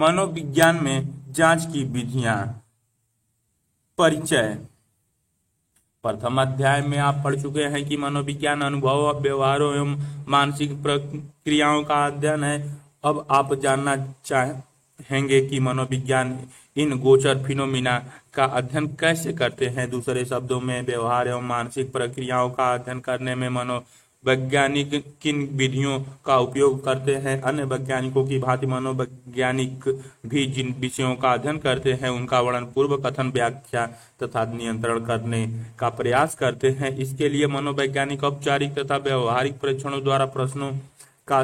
मनोविज्ञान में जांच की विधियां। परिचय। प्रथम अध्याय में आप पढ़ चुके हैं कि मनोविज्ञान अनुभव, व्यवहारों एवं मानसिक प्रक्रियाओं का अध्ययन है। अब आप जानना चाहेंगे कि मनोविज्ञान इन गोचर फिनोमिना का अध्ययन कैसे करते हैं। दूसरे शब्दों में, व्यवहार एवं मानसिक प्रक्रियाओं का अध्ययन करने में मनोवैज्ञानिक किन विधियों का उपयोग करते हैं। अन्य वैज्ञानिकों की भांति मनोवैज्ञानिक भी जिन विषयों का अध्ययन करते हैं उनका वर्णन, पूर्व कथन, व्याख्या तथा नियंत्रण करने का प्रयास करते हैं। इसके लिए मनोवैज्ञानिक औपचारिक तथा व्यवहारिक परीक्षणों द्वारा प्रश्नों का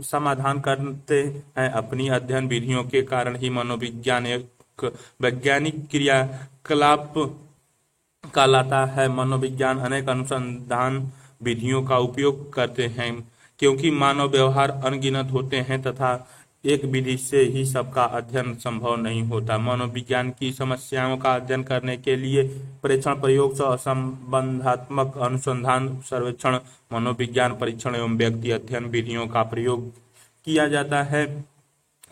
समाधान करते हैं। अपनी अध्ययन विधियों के कारण ही मनोविज्ञान एक वैज्ञानिक क्रियाकलाप कहलाता है। मनोविज्ञान अनेक अनुसंधान विधियों का उपयोग करते हैं, क्योंकि मानव व्यवहार अनगिनत होते हैं तथा एक विधि से ही सबका अध्ययन संभव नहीं होता। मनोविज्ञान की समस्याओं का अध्ययन करने के लिए परीक्षण, प्रयोग, संबंधात्मक अनुसंधान, सर्वेक्षण, मनोविज्ञान परीक्षण एवं व्यक्ति अध्ययन विधियों का प्रयोग किया जाता है।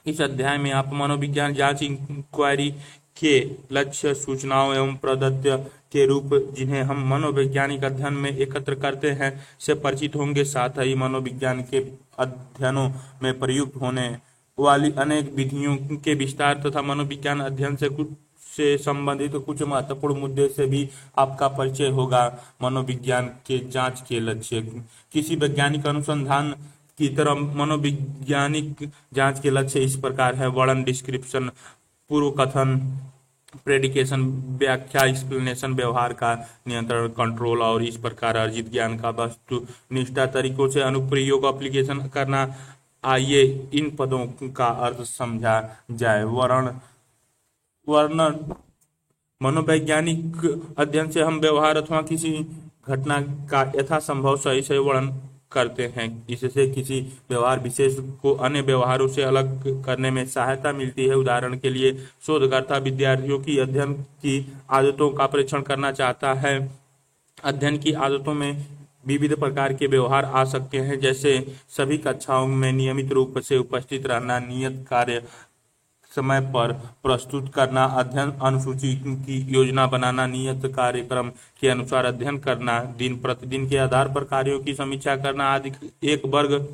इस अध्याय में आप मनोविज्ञान जांच इंक्वायरी के लक्ष्य, सूचनाओं एवं पद्धति के रूप, जिन्हें हम मनोवैज्ञानिक अध्ययन में एकत्र करते हैं, से परिचित होंगे। साथ ही मनोविज्ञान के अध्ययनों में प्रयुक्त होने वाली अनेक विधियों के विस्तार तथा मनोविज्ञान अध्ययन से संबंधित कुछ महत्वपूर्ण मुद्दे से भी आपका परिचय होगा। मनोविज्ञान के जांच के लक्ष्य। किसी वैज्ञानिक अनुसंधान की तरह मनोवैज्ञानिक जांच के लक्ष्य इस प्रकार है: वर्णन, डिस्क्रिप्शन, पूर्व कथन, प्रेडिकेशन, व्याख्या, एक्सप्लेनेशन, व्यवहार का नियंत्रण, कंट्रोल और इस प्रकार अर्जित ज्ञान का वस्तुनिष्ठ तरीकों से अनुप्रयोग, एप्लीकेशन करना। आइए इन पदों का अर्थ समझा जाए। वर्णन। मनोवैज्ञानिक अध्ययन से हम व्यवहार अथवा किसी घटना का यथासंभव सही से वर्णन करते हैं। इससे किसी व्यवहार विशेष को अन्य व्यवहारों से अलग करने में सहायता मिलती है। उदाहरण के लिए, शोधकर्ता विद्यार्थियों की अध्ययन की आदतों का परीक्षण करना चाहता है। अध्ययन की आदतों में विविध प्रकार के व्यवहार आ सकते हैं, जैसे सभी कक्षाओं में नियमित रूप से उपस्थित रहना, नियत कार्य समय पर प्रस्तुत करना, अध्ययन अनुसूची की योजना बनाना, नियत कार्यक्रम के अनुसार अध्ययन करना, दिन प्रतिदिन के आधार पर कार्यों की समीक्षा करना आदि। एक वर्ग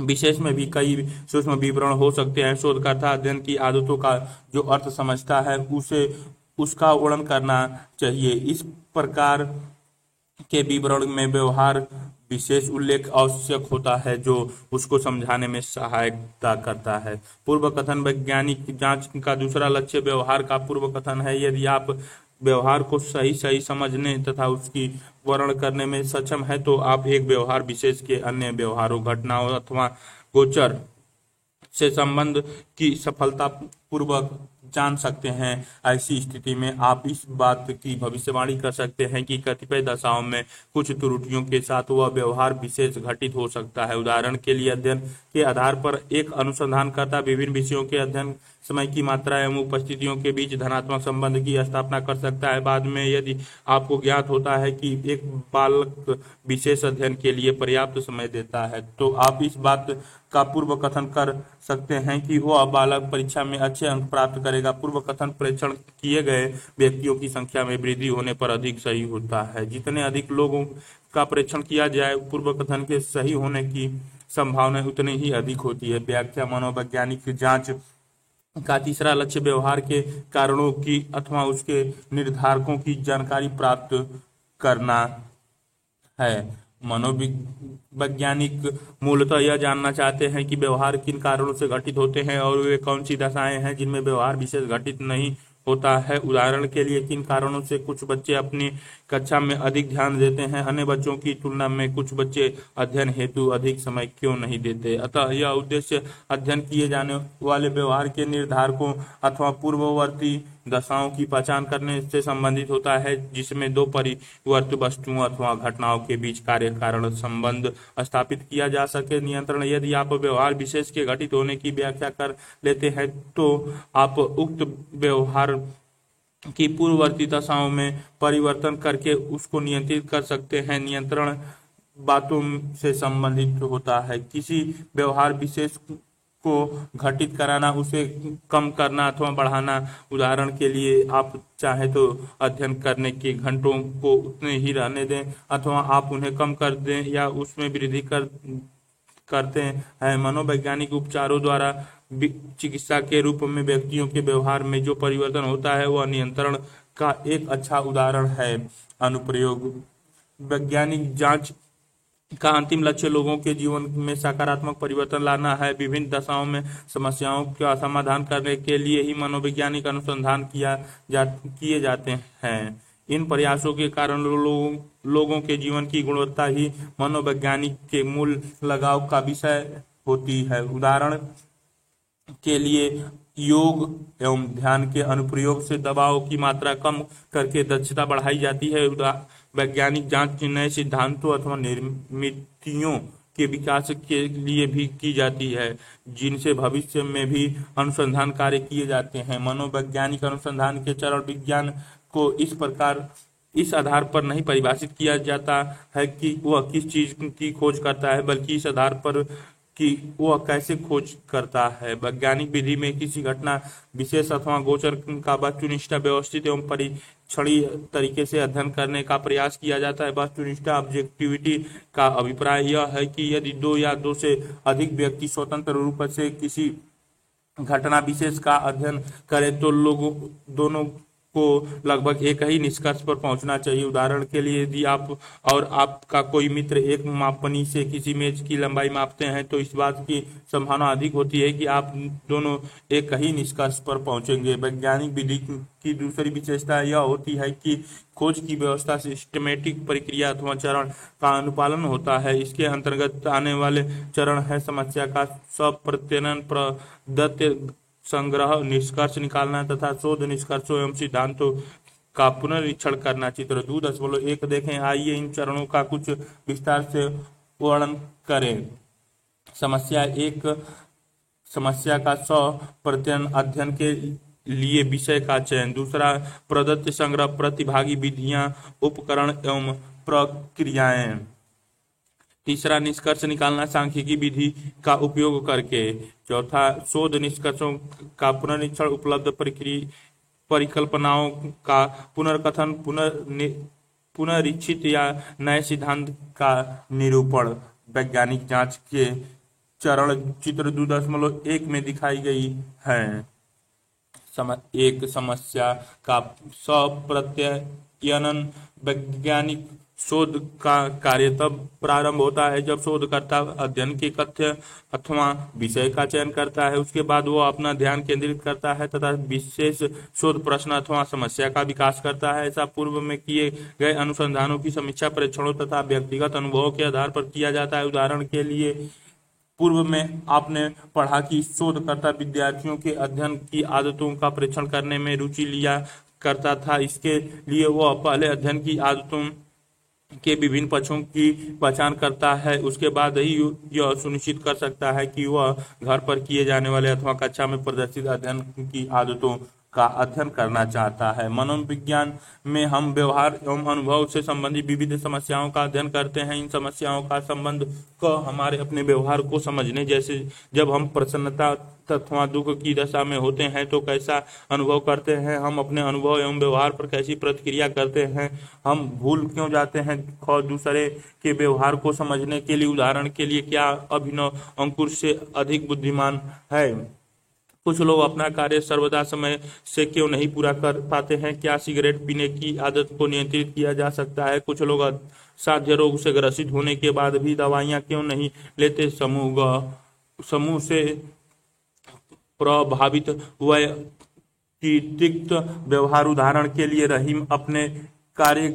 विशेष में भी कई सूक्ष्म विवरण हो सकते हैं। शोधकर्ता अध्ययन की आदतों का जो अर्थ समझता है उसे उसका वर्णन करना चाहिए। इस प्रकार के विवरण में व्यवहार विशेष उल्लेख आवश्यक होता है, जो उसको समझाने में सहायता करता है। पूर्व कथन। वैज्ञानिक जांच का दूसरा लक्ष्य व्यवहार का पूर्व कथन है। यदि आप व्यवहार को सही समझने तथा उसकी वर्णन करने में सक्षम है तो आप एक व्यवहार विशेष के अन्य व्यवहारों, घटनाओं अथवा गोचर से संबंध की सफलता पूर्वक जान सकते हैं। ऐसी स्थिति में आप इस बात की भविष्यवाणी कर सकते हैं कि कतिपय दशाओं में कुछ त्रुटियों के साथ वह व्यवहार विशेष घटित हो सकता है। उदाहरण के लिए, अध्ययन के आधार पर एक अनुसंधानकर्ता विभिन्न विषयों के अध्ययन, समय की मात्रा एवं उपस्थितियों के बीच धनात्मक संबंध की स्थापना कर सकता है। बाद में यदि आपको ज्ञात होता है कि एक बालक विशेष अध्ययन के लिए पर्याप्त समय देता है, तो आप इस बात का पूर्व कथन कर सकते हैं कि वह बालक परीक्षा में अच्छे अंक प्राप्त करेगा। पूर्व कथन परीक्षण किए गए व्यक्तियों की संख्या में वृद्धि होने पर अधिक सही होता है। जितने अधिक लोगों का परीक्षण किया जाए, पूर्व कथन के सही होने की संभावना उतनी ही अधिक होती है। व्याख्या। मनोवैज्ञानिक जांच का तीसरा लक्ष्य व्यवहार के कारणों की अथवा उसके निर्धारकों की जानकारी प्राप्त करना है। मनोवैज्ञानिक मूलतः यह जानना चाहते हैं कि व्यवहार किन कारणों से घटित होते हैं और वे कौन सी दशाएं हैं जिनमें व्यवहार विशेष घटित नहीं होता है। उदाहरण के लिए, किन कारणों से कुछ बच्चे अपनी कक्षा में अधिक ध्यान देते हैं, अन्य बच्चों की तुलना में कुछ बच्चे अध्ययन हेतु अधिक समय क्यों नहीं देते। अतः यह उद्देश्य अध्ययन किए जाने वाले व्यवहार के निर्धारकों अथवा पूर्ववर्ती दशाओं की पहचान करने से संबंधित होता है, जिसमें दो परिवर्ती वस्तुओं अथवा घटनाओं के बीच कार्य कारण संबंध स्थापित किया जा सके। नियंत्रण। यदि आप व्यवहार विशेष के घटित होने की व्याख्या कर लेते हैं तो आप उक्त व्यवहार की पूर्ववर्ती दशाओं में परिवर्तन करके उसको नियंत्रित कर सकते हैं। नियंत्रण बातों से संबंधित होता है। किसी व्यवहार विशेष को घटित कराना, उसे कम करना अथवा बढ़ाना। उदाहरण के लिए आप चाहे तो अध्ययन करने के घंटों को उतने ही रहने दें अथवा आप उन्हें कम कर दें या उसमें वृद्धि करते हैं। मनोवैज्ञानिक उपचारों द्वारा चिकित्सा के रूप में व्यक्तियों के व्यवहार में जो परिवर्तन होता है वह नियंत्रण का एक अच्छा उदाहरण है। अनुप्रयोग। वैज्ञानिक जांच का अंतिम लक्ष्य लोगों के जीवन में सकारात्मक परिवर्तन लाना है। विभिन्न दशाओं में समस्याओं का समाधान करने के लिए ही मनोवैज्ञानिक अनुसंधान किए जाते हैं। इन प्रयासों के कारण लोगों के जीवन की गुणवत्ता ही मनोवैज्ञानिक के मूल लगाव का विषय होती है। उदाहरण के लिए योग एवं ध्यान के अनुप्रयोग से दबाव की मात्रा कम करके दक्षता बढ़ाई जाती है। वैज्ञानिक जांच नए सिद्धांतों अथवा निर्मितियों के विकास के लिए भी की जाती है, जिनसे भविष्य में भी अनुसंधान कार्य किए जाते हैं। मनोवैज्ञानिक अनुसंधान के चरण विज्ञान को इस आधार पर नहीं परिभाषित किया जाता है कि वह किस चीज की खोज करता है, बल्कि इस आधार पर कि वह कैसे खोज करता है। वैज्ञानिक विधि में किसी घटना विशेष अथवा गोचर का वस्तुनिष्ठ व्यवस्थित एवं परीक्षणीय तरीके से अध्ययन करने का प्रयास किया जाता है। वस्तुनिष्ठ ऑब्जेक्टिविटी का अभिप्राय यह है कि यदि दो या दो से अधिक व्यक्ति स्वतंत्र रूप से किसी घटना विशेष का अध्ययन करें तो लोगों दोनों को लगभग एक ही निष्कर्ष पर पहुंचना चाहिए। उदाहरण के लिए यदि आप और आपका कोई मित्र एक मापनी से किसी मेज की लंबाई मापते हैं तो इस बात की संभावना अधिक होती है कि आप दोनों एक ही निष्कर्ष पर पहुंचेंगे। वैज्ञानिक विधि की दूसरी विशेषता यह होती है कि खोज की व्यवस्था सिस्टमेटिक प्रक्रिया अथवा चरण का अनुपालन होता है। इसके अंतर्गत आने वाले चरण है समस्या का सप्रत्ययन, प्रदत्त संग्रह, निष्कर्ष निकालना तथा शोध निष्कर्षों एवं सिद्धांतों का पुनरीक्षण करना। चित्र 2.1 देखें। आइए इन चरणों का कुछ विस्तार से वर्णन करें। समस्या 1, समस्या का सप्रत्ययन, अध्ययन के लिए विषय का चयन। दूसरा, प्रदत्त संग्रह, प्रतिभागी, विधियां, उपकरण एवं प्रक्रियाएं। तीसरा, निष्कर्ष निकालना, सांख्यिकी विधि का उपयोग करके। चौथा, शोध निष्कर्षों का पुनरीक्षण, उपलब्ध परिकल्पनाओं का पुनर्कथन, पुनरीक्षित या नए सिद्धांत का निरूपण। वैज्ञानिक जांच के चरण चित्र 2.1 में दिखाई गई है। एक, समस्या का सप्रत्ययन। वैज्ञानिक शोध का कार्य तब प्रारंभ होता है जब शोधकर्ता अध्ययन के तथ्य अथवा विषय का चयन करता है। उसके बाद वो अपना ध्यान केंद्रित करता है तथा विशेष शोध प्रश्न अथवा समस्या का विकास करता है। ऐसा पूर्व में किए गए अनुसंधानों की समीक्षा परीक्षणों तथा व्यक्तिगत अनुभवों के आधार पर किया जाता है। उदाहरण के लिए पूर्व में आपने पढ़ा कि शोधकर्ता विद्यार्थियों के अध्ययन की आदतों का परीक्षण करने में रुचि लिया करता था। इसके लिए वह पहले अध्ययन की आदतों के विभिन्न पक्षों की पहचान करता है, उसके बाद ही यह सुनिश्चित कर सकता है कि वह घर पर किए जाने वाले अथवा कक्षा में प्रदर्शित अध्ययन की आदतों का अध्ययन करना चाहता है। मनोविज्ञान में हम व्यवहार एवं अनुभव से संबंधित विविध समस्याओं का अध्ययन करते हैं। इन समस्याओं का संबंध को हमारे अपने व्यवहार को समझने, जैसे जब हम प्रसन्नता अथवा दुख की दशा में होते हैं तो कैसा अनुभव करते हैं, हम अपने अनुभव एवं व्यवहार पर कैसी प्रतिक्रिया करते हैं, हम भूल क्यों जाते हैं, और दूसरे के व्यवहार को समझने के लिए उदाहरण के लिए क्या अभिनव अंकुर से अधिक बुद्धिमान है, कुछ लोग अपना कार्य सर्वदा समय से क्यों नहीं पूरा कर पाते हैं, क्या सिगरेट पीने की आदत को नियंत्रित किया जा सकता है, कुछ लोग साध्य रोग से ग्रसित होने के बाद भी दवाइयां क्यों नहीं लेते, समूह से प्रभावित वैयक्तिक व्यवहार। उदाहरण के लिए रहीम अपने कार्य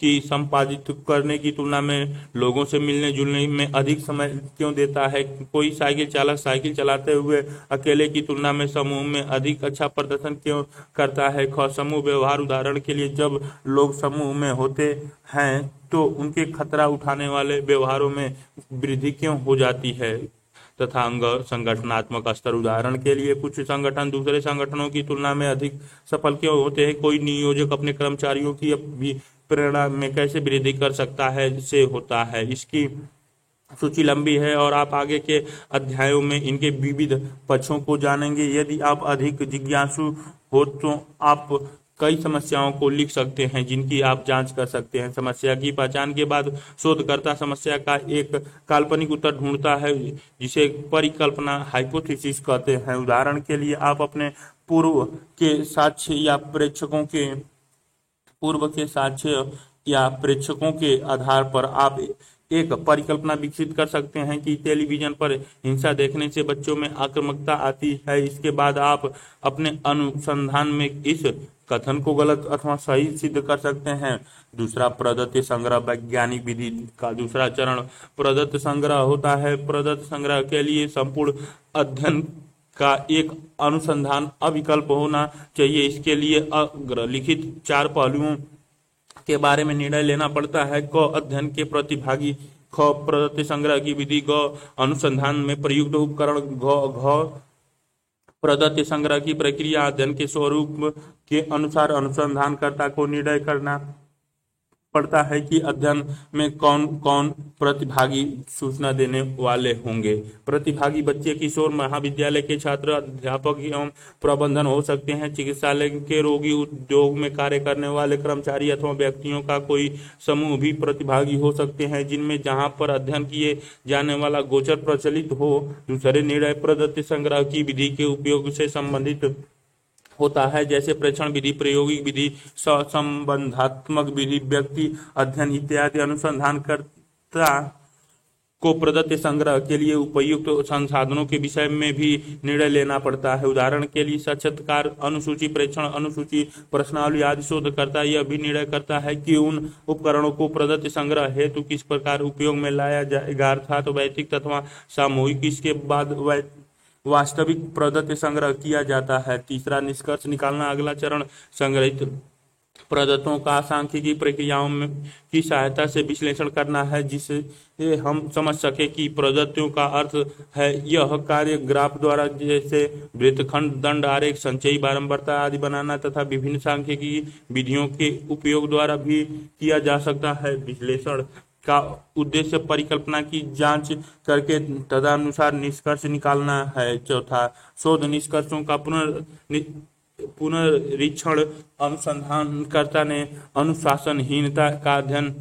की संपादित करने की तुलना में लोगों से मिलने जुलने में अधिक समय क्यों देता है, कोई साइकिल चालक साइकिल चलाते हुए अकेले की तुलना में समूह में अधिक अच्छा प्रदर्शन क्यों करता है। समूह व्यवहार। उदाहरण के लिए जब लोग समूह में होते हैं तो उनके खतरा उठाने वाले व्यवहारों में वृद्धि क्यों हो जाती है तथा अंग संगठनात्मक स्तर। उदाहरण के लिए कुछ संगठन दूसरे संगठनों की तुलना में अधिक सफल क्यों होते हैं, कोई नियोजक अपने कर्मचारियों की प्रेरणा में कैसे वृद्धि कर सकता है, से होता है। इसकी सूची लंबी है और आप आगे के अध्यायों में इनके विविध पक्षों को जानेंगे। यदि आप अधिक जिज्ञासु हो तो आप कई समस्याओं को लिख सकते हैं जिनकी आप जांच कर सकते हैं। समस्या की पहचान के बाद शोधकर्ता समस्या का एक काल्पनिक उत्तर ढूंढता है जिसे परिकल्पना हाइपोथेसिस कहते हैं। उदाहरण के लिए आप अपने पूर्व के साक्ष्य या प्रेक्षकों के आधार पर आप एक परिकल्पना विकसित कर सकते हैं कि टेलीविजन पर हिंसा देखने से बच्चों में आक्रामकता आती है। इसके बाद आप अपने अनुसंधान में इस कथन को गलत अथवा सही सिद्ध कर सकते हैं। दूसरा, प्रदत्त संग्रह। वैज्ञानिक विधि का दूसरा चरण प्रदत्त संग्रह होता है। प्रदत्त संग्रह के लिए संपूर्ण अध्ययन का एक अनुसंधान अविकल्प होना चाहिए। इसके लिए अग्रलिखित 4 पहलुओं के बारे में निर्णय लेना पड़ता है। क, अध्ययन के प्रतिभागी। ख, प्रदत्त संग्रह की विधि। ग, अनुसंधान में प्रयुक्त उपकरण। घ, प्रदत्त संग्रह की प्रक्रिया। अध्ययन के स्वरूप के अनुसार अनुसंधानकर्ता को निर्णय करना पड़ता है कि अध्ययन में कौन कौन प्रतिभागी सूचना देने वाले होंगे। प्रतिभागी बच्चे, किशोर, महाविद्यालय के छात्र, अध्यापक एवं प्रबंधन हो सकते हैं। चिकित्सालय के रोगी, उद्योग में कार्य करने वाले कर्मचारी अथवा व्यक्तियों का कोई समूह भी प्रतिभागी हो सकते हैं जिनमें जहां पर अध्ययन किए जाने वाला गोचर प्रचलित हो। दूसरे, निर्णय प्रदत्त संग्रह की विधि के उपयोग से संबंधित होता है, जैसे प्रेक्षण विधि, प्रायोगिक विधि, संबंधात्मक विधि, व्यक्ति अध्ययन इत्यादि। अनुसंधानकर्ता को प्रदत्त संग्रह के लिए उपयुक्त संसाधनों के विषय में भी निर्णय लेना पड़ता है। उदाहरण के लिए साक्षात्कार अनुसूची, प्रेक्षण अनुसूची, प्रश्नावली आदि। शोधकर्ता यह भी निर्णय करता है कि उन उपकरणों को प्रदत्त संग्रह हेतु किस प्रकार उपयोग में लाया जाएगा, अर्थात वैयक्तिक अथवा सामूहिक। इसके बाद वास्तविक प्रदत्त संग्रह किया जाता है। तीसरा, निष्कर्ष निकालना। अगला चरण संग्रहित प्रदत्तों का सांख्यिकी प्रक्रियाओं में की सहायता से विश्लेषण करना है, जिससे हम समझ सके कि प्रदत्तों का अर्थ है। यह कार्य ग्राफ द्वारा, जैसे वृत्तखंड, दंड आरेख, संचयी बारंबारता आदि बनाना तथा विभिन्न सांख्यिकी विधियों के उपयोग द्वारा भी किया जा सकता है। विश्लेषण का उद्देश्य परिकल्पना की जांच करके तदनुसार निष्कर्ष निकालना है। चौथा, शोध निष्कर्षों का पुनरीक्षण। अनुसंधानकर्ता ने अनुशासनहीनता का अध्ययन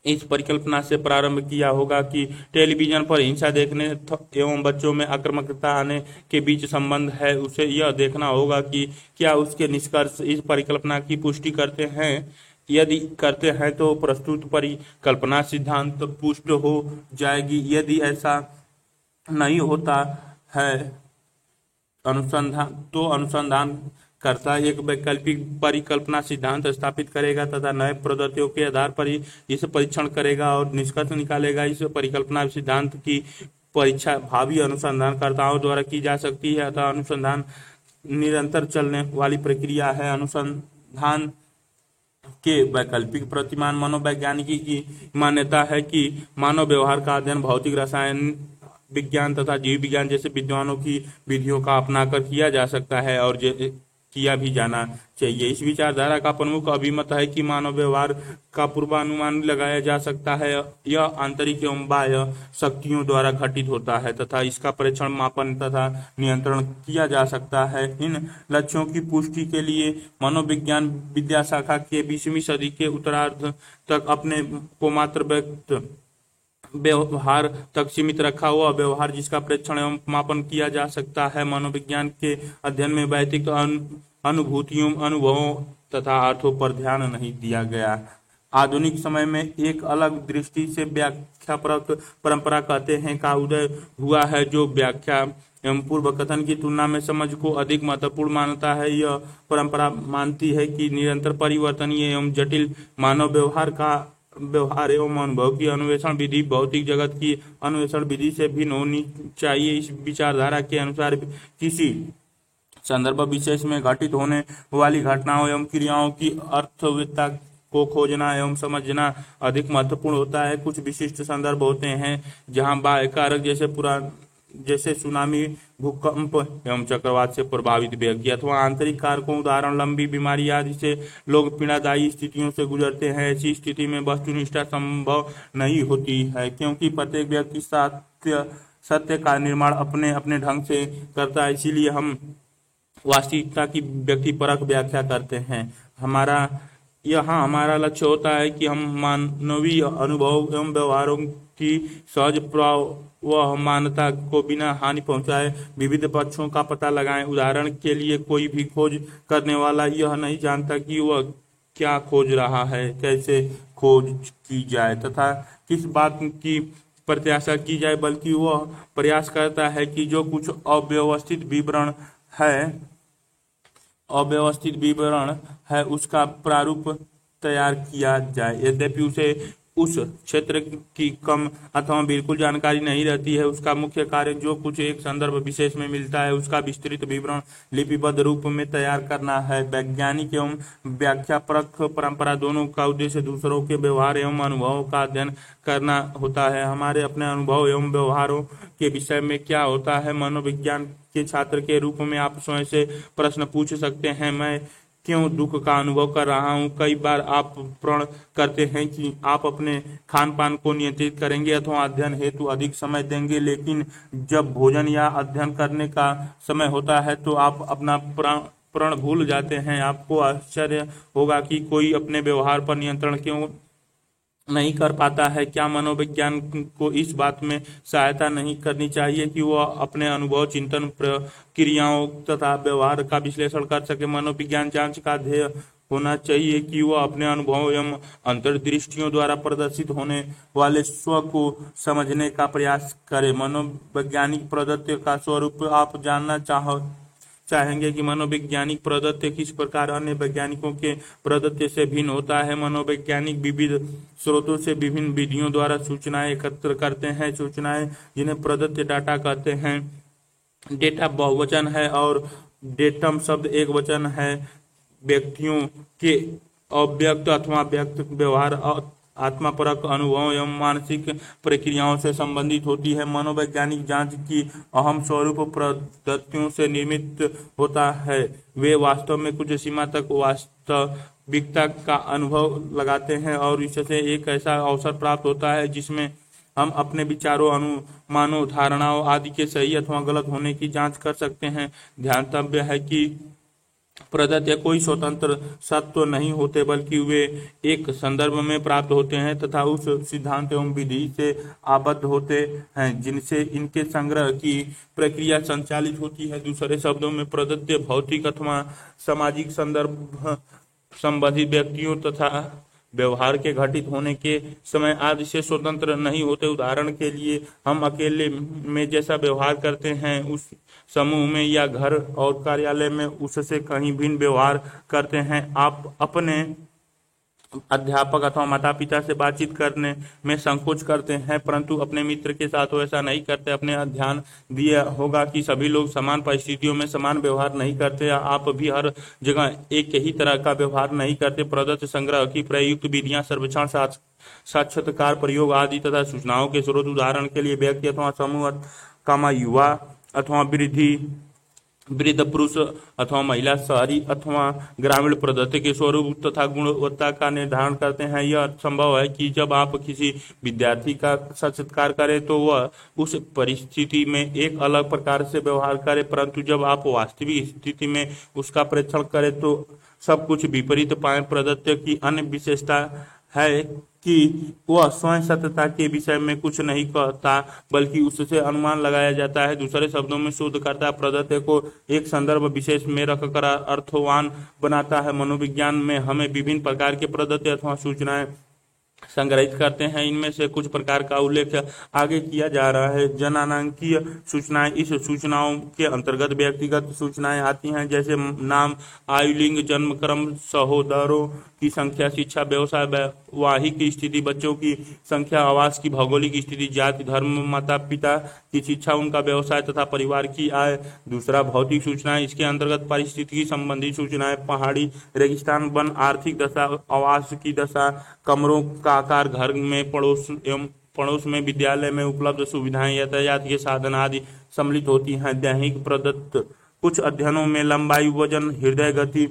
इस परिकल्पना से प्रारंभ किया होगा कि टेलीविजन पर हिंसा देखने एवं बच्चों में आक्रामकता आने के बीच संबंध है। उसे यह देखना होगा कि क्या उसके निष्कर्ष इस परिकल्पना की पुष्टि करते हैं। यदि करते हैं तो प्रस्तुत परिकल्पना सिद्धांत पुष्ट हो जाएगी। यदि ऐसा नहीं होता है अनुसंधान करता एक वैकल्पिक परिकल्पना सिद्धांत स्थापित करेगा तथा नए प्रदत्तों के आधार पर ही इसे परीक्षण करेगा और निष्कर्ष निकालेगा। इस परिकल्पना सिद्धांत की परीक्षा भावी अनुसंधानकर्ताओं द्वारा की जा सकती है अतः अनुसंधान निरंतर चलने वाली प्रक्रिया है। अनुसंधान के वैकल्पिक प्रतिमान। मनोवैज्ञानिकी की मान्यता है कि मानव व्यवहार का अध्ययन भौतिक, रसायन विज्ञान तथा जीव विज्ञान जैसे विद्वानों की विधियों का अपनाकर किया जा सकता है और किया भी जाना चाहिए। इस विचारधारा का प्रमुख अभिमत है कि मानव व्यवहार का पूर्वानुमान लगाया जा सकता है। यह आंतरिक एवं बाह्य शक्तियों द्वारा घटित होता है तथा इसका परीक्षण, मापन तथा नियंत्रण किया जा सकता है। इन लक्ष्यों की पुष्टि के लिए मनोविज्ञान विद्याशाखा के 20वीं सदी के उत्तरार्ध तक अपने को मात्र व्यवहार तक सीमित रखा हुआ व्यवहार जिसका परीक्षण एवं मापन किया जा सकता है। मनोविज्ञान के अध्ययन में वैयक्तिक अनुभूतियों, अनुभवों तथा अर्थों पर ध्यान नहीं दिया गया। आधुनिक समय में एक अलग दृष्टि से व्याख्यापरक परंपरा कहते हैं का उदय हुआ है, जो व्याख्या एवं पूर्व कथन की तुलना में समझ को अधिक महत्वपूर्ण मानता है। यह परंपरा मानती है कि निरंतर परिवर्तनीय एवं जटिल मानव व्यवहार एवं अनुभव की अन्वेषण विधि भौतिक जगत की अन्वेषण विधि से भिन्न होनी चाहिए। इस विचारधारा के अनुसार किसी संदर्भ विशेष में घटित होने वाली घटनाओं एवं क्रियाओं की अर्थवत्ता को खोजना एवं समझना अधिक महत्वपूर्ण होता है। कुछ विशिष्ट संदर्भ होते हैं जहां बाह्य कारक जैसे सुनामी भूकंप एवं चक्रवात से प्रभावित व्यक्ति अथवा आंतरिक कारकों उदाहरण लंबी बीमारी आदि से लोग पीड़ादायी स्थितियों से गुजरते हैं। ऐसी स्थिति में वस्तुनिष्ठता संभव नहीं होती है, क्योंकि प्रत्येक व्यक्ति सत्य का निर्माण अपने अपने ढंग से करता है। इसीलिए हम वास्तविकता की व्यक्तिपरक व्याख्या करते हैं। हमारा लक्ष्य होता है कि हम मानवीय अनुभव एवं व्यवहारों की सहज व मान्यता को बिना हानि पहुंचाए विविध पक्षों का पता लगाएं। उदाहरण के लिए, कोई भी खोज करने वाला यह नहीं जानता कि वह क्या खोज रहा है, कैसे खोज की जाए तथा किस बात की प्रत्याशा की जाए, बल्कि वह प्रयास करता है कि जो कुछ अव्यवस्थित विवरण है उसका प्रारूप तैयार किया जाए। यद्यपि उसे उस क्षेत्र की कम अथवा बिल्कुल जानकारी नहीं रहती है, उसका मुख्य कार्य जो कुछ एक संदर्भ विशेष में मिलता है उसका विस्तृत विवरण लिपिबद्ध रूप में तैयार करना है। वैज्ञानिक एवं व्याख्यापरक परंपरा दोनों का उद्देश्य दूसरों के व्यवहार एवं अनुभवों का अध्ययन करना होता है। हमारे अपने अनुभव एवं व्यवहारों के विषय में क्या होता है? मनोविज्ञान के छात्र के रूप में आप स्वयं से प्रश्न पूछ सकते हैं, मैं क्यों दुख का अनुभव कर रहा हूँ? कई बार आप प्रण करते हैं कि आप अपने खान पान को नियंत्रित करेंगे अथवा अध्ययन हेतु अधिक समय देंगे, लेकिन जब भोजन या अध्ययन करने का समय होता है तो आप अपना प्रण भूल जाते हैं। आपको आश्चर्य होगा कि कोई अपने व्यवहार पर नियंत्रण क्यों नहीं कर पाता है। क्या मनोविज्ञान को इस बात में सहायता नहीं करनी चाहिए कि वह अपने अनुभव, चिंतन, प्रक्रियाओं तथा व्यवहार का विश्लेषण कर सके? मनोविज्ञान जांच का ध्येय होना चाहिए कि वह अपने अनुभव एवं अंतर्दृष्टियों द्वारा प्रदर्शित होने वाले स्व को समझने का प्रयास करे। मनोवैज्ञानिक प्रदत्त का स्वरूप आप जानना चाहेंगे कि मनोवैज्ञानिक प्रदत्त किस प्रकार अन्य वैज्ञानिकों के प्रदत्त से भिन्न होता है। मनोवैज्ञानिक विविध स्रोतों से विभिन्न विधियों द्वारा सूचनाएं एकत्र करते हैं। सूचनाएं जिन्हें प्रदत्त डाटा कहते हैं। डेटा बहुवचन है और डेटम शब्द एक वचन है। व्यक्तियों के अव्यक्त अथवा व्यक्त व्यवहार आत्मापरक अनुभवों एवं मानसिक प्रक्रियाओं से संबंधित होती है। मनोवैज्ञानिक जांच की अहम स्वरूप पद्धतियों से निर्मित होता है। वे वास्तव में कुछ सीमा तक वास्तविकता का अनुभव लगाते हैं और इससे एक ऐसा अवसर प्राप्त होता है जिसमें हम अपने विचारों, अनुमानों, धारणाओं आदि के सही अथवा गलत होने की जांच कर सकते हैं। ध्यातव्य है कि प्रदत्त या कोई स्वतंत्र सत्य नहीं होते, बल्कि वे एक संदर्भ में प्राप्त होते हैं तथा उस सिद्धांत एवं विधि से आबद्ध होते हैं जिनसे इनके संग्रह की प्रक्रिया संचालित होती है। दूसरे शब्दों में, प्रदत्त भौतिक अथवा सामाजिक संदर्भ संबंधित व्यक्तियों तथा व्यवहार के घटित होने के समय आदि से स्वतंत्र नहीं होते। उदाहरण के लिए, हम अकेले में जैसा व्यवहार करते हैं उस समूह में या घर और कार्यालय में उससे कहीं भिन्न व्यवहार करते हैं। आप अपने अध्यापक अथवा माता पिता से बातचीत करने में संकोच करते हैं, परंतु अपने मित्र के साथ वैसा नहीं करते। अपने ध्यान दिया होगा कि सभी लोग समान परिस्थितियों में समान व्यवहार नहीं करते। आप भी हर जगह एक ही तरह का व्यवहार नहीं करते। प्रदत्त संग्रह की प्रयुक्त विधियां सर्वेक्षण, साक्षात्कार, प्रयोग आदि तथा सूचनाओं के स्रोत। उदाहरण के लिए, व्यक्ति अथवा समूह का युवा अथवा वृद्ध पुरुष अथवा महिला, शहरी अथवा ग्रामीण प्रदत्त के स्वरूप तथा गुणवत्ता का निर्धारण करते हैं। यह संभव है कि जब आप किसी विद्यार्थी का साक्षात्कार करें तो वह उस परिस्थिति में एक अलग प्रकार से व्यवहार करे, परंतु जब आप वास्तविक स्थिति में उसका परीक्षण करें तो सब कुछ विपरीत पाए। प्रदत्त की अन्य विशेषता है कि वह स्वयं सत्यता के विषय में कुछ नहीं कहता, बल्कि उससे अनुमान लगाया जाता है। दूसरे शब्दों में, शोधकर्ता प्रदत्त को एक संदर्भ विशेष में रखकर अर्थवान बनाता है। मनोविज्ञान में हमें विभिन्न प्रकार के प्रदत्त अथवा सूचनाएं संग्रहित करते हैं। इनमें से कुछ प्रकार का उल्लेख आगे किया जा रहा है। जननांकीय सूचनाएं, इस सूचनाओं के अंतर्गत व्यक्तिगत सूचनाएं आती हैं, जैसे नाम, आयु, लिंग, जन्म क्रम, सहोदरों की संख्या, शिक्षा, व्यवसाय, वैवाहिक स्थिति, बच्चों की संख्या, आवास की भौगोलिक स्थिति, जाति, धर्म, माता पिता की शिक्षा, उनका व्यवसाय तथा परिवार की आय। दूसरा, भौतिक सूचनाएं, इसके अंतर्गत पारिस्थितिकी संबंधी सूचनाएं, पहाड़ी, रेगिस्तान, वन, आर्थिक दशा, आवास की दशा, कमरों का आकार, घर में पड़ोस एवं पड़ोस में विद्यालय में उपलब्ध सुविधाएं, यातायात के साधन आदि सम्मिलित होती हैं। दैहिक प्रदत्त कुछ अध्ययनों में लंबाई, वजन, हृदय गति,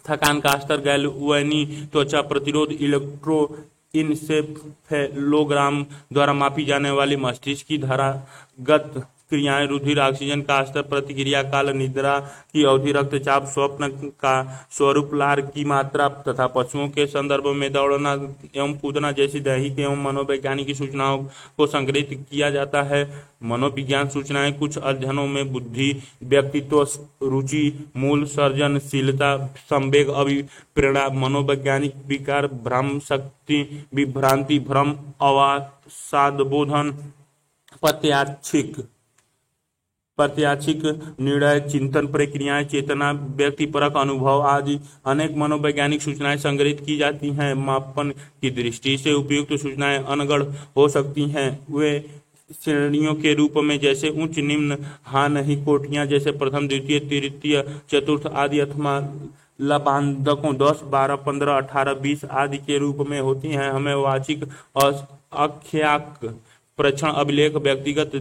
थकान का स्तर, गैल्वेनी त्वचा प्रतिरोध, इलेक्ट्रोइन्सेफेलोग्राम द्वारा मापी जाने वाली मस्तिष्क की धारागत क्रियाएं, रुधिर, ऑक्सीजन का स्तर, प्रतिक्रिया काल, निद्रा की अवधि, रक्तचाप, स्वप्न का स्वरूप, लार की मात्रा तथा पशुओं के संदर्भ में दौड़ना एवं कूदना जैसी दैहिक एवं मनोवैज्ञानिक सूचनाओं को संग्रहित किया जाता है। मनोविज्ञान सूचनाएं कुछ अध्ययनों में बुद्धि, व्यक्तित्व, रुचि, मूल, सृजनशीलता, संवेग, अभिप्रेरणा, मनोवैज्ञानिक विकार, भ्रम शक्ति, विभ्रांति, भ्रम, अवसादबोधन, प्रत्याशिक निर्णय, चिंतन प्रक्रियाएं, चेतना, व्यक्तिपरक अनुभव आदि अनेक मनोवैज्ञानिक सूचनाएं संग्रहित की जाती हैं। मापन की दृष्टि से उपयुक्त सूचनाएं अनगढ़ हो सकती हैं। वे श्रेणियों के रूप में जैसे उच्च, निम्न, हाँ नहीं, कोटियां जैसे प्रथम, द्वितीय, तृतीय, चतुर्थ आदि, अथवा लबांधकों 10, 12, 15, 18, 20 आदि के रूप में होती हैं। हमें वाचिक और आख्याक परीक्षण, अभिलेख, व्यक्तिगत,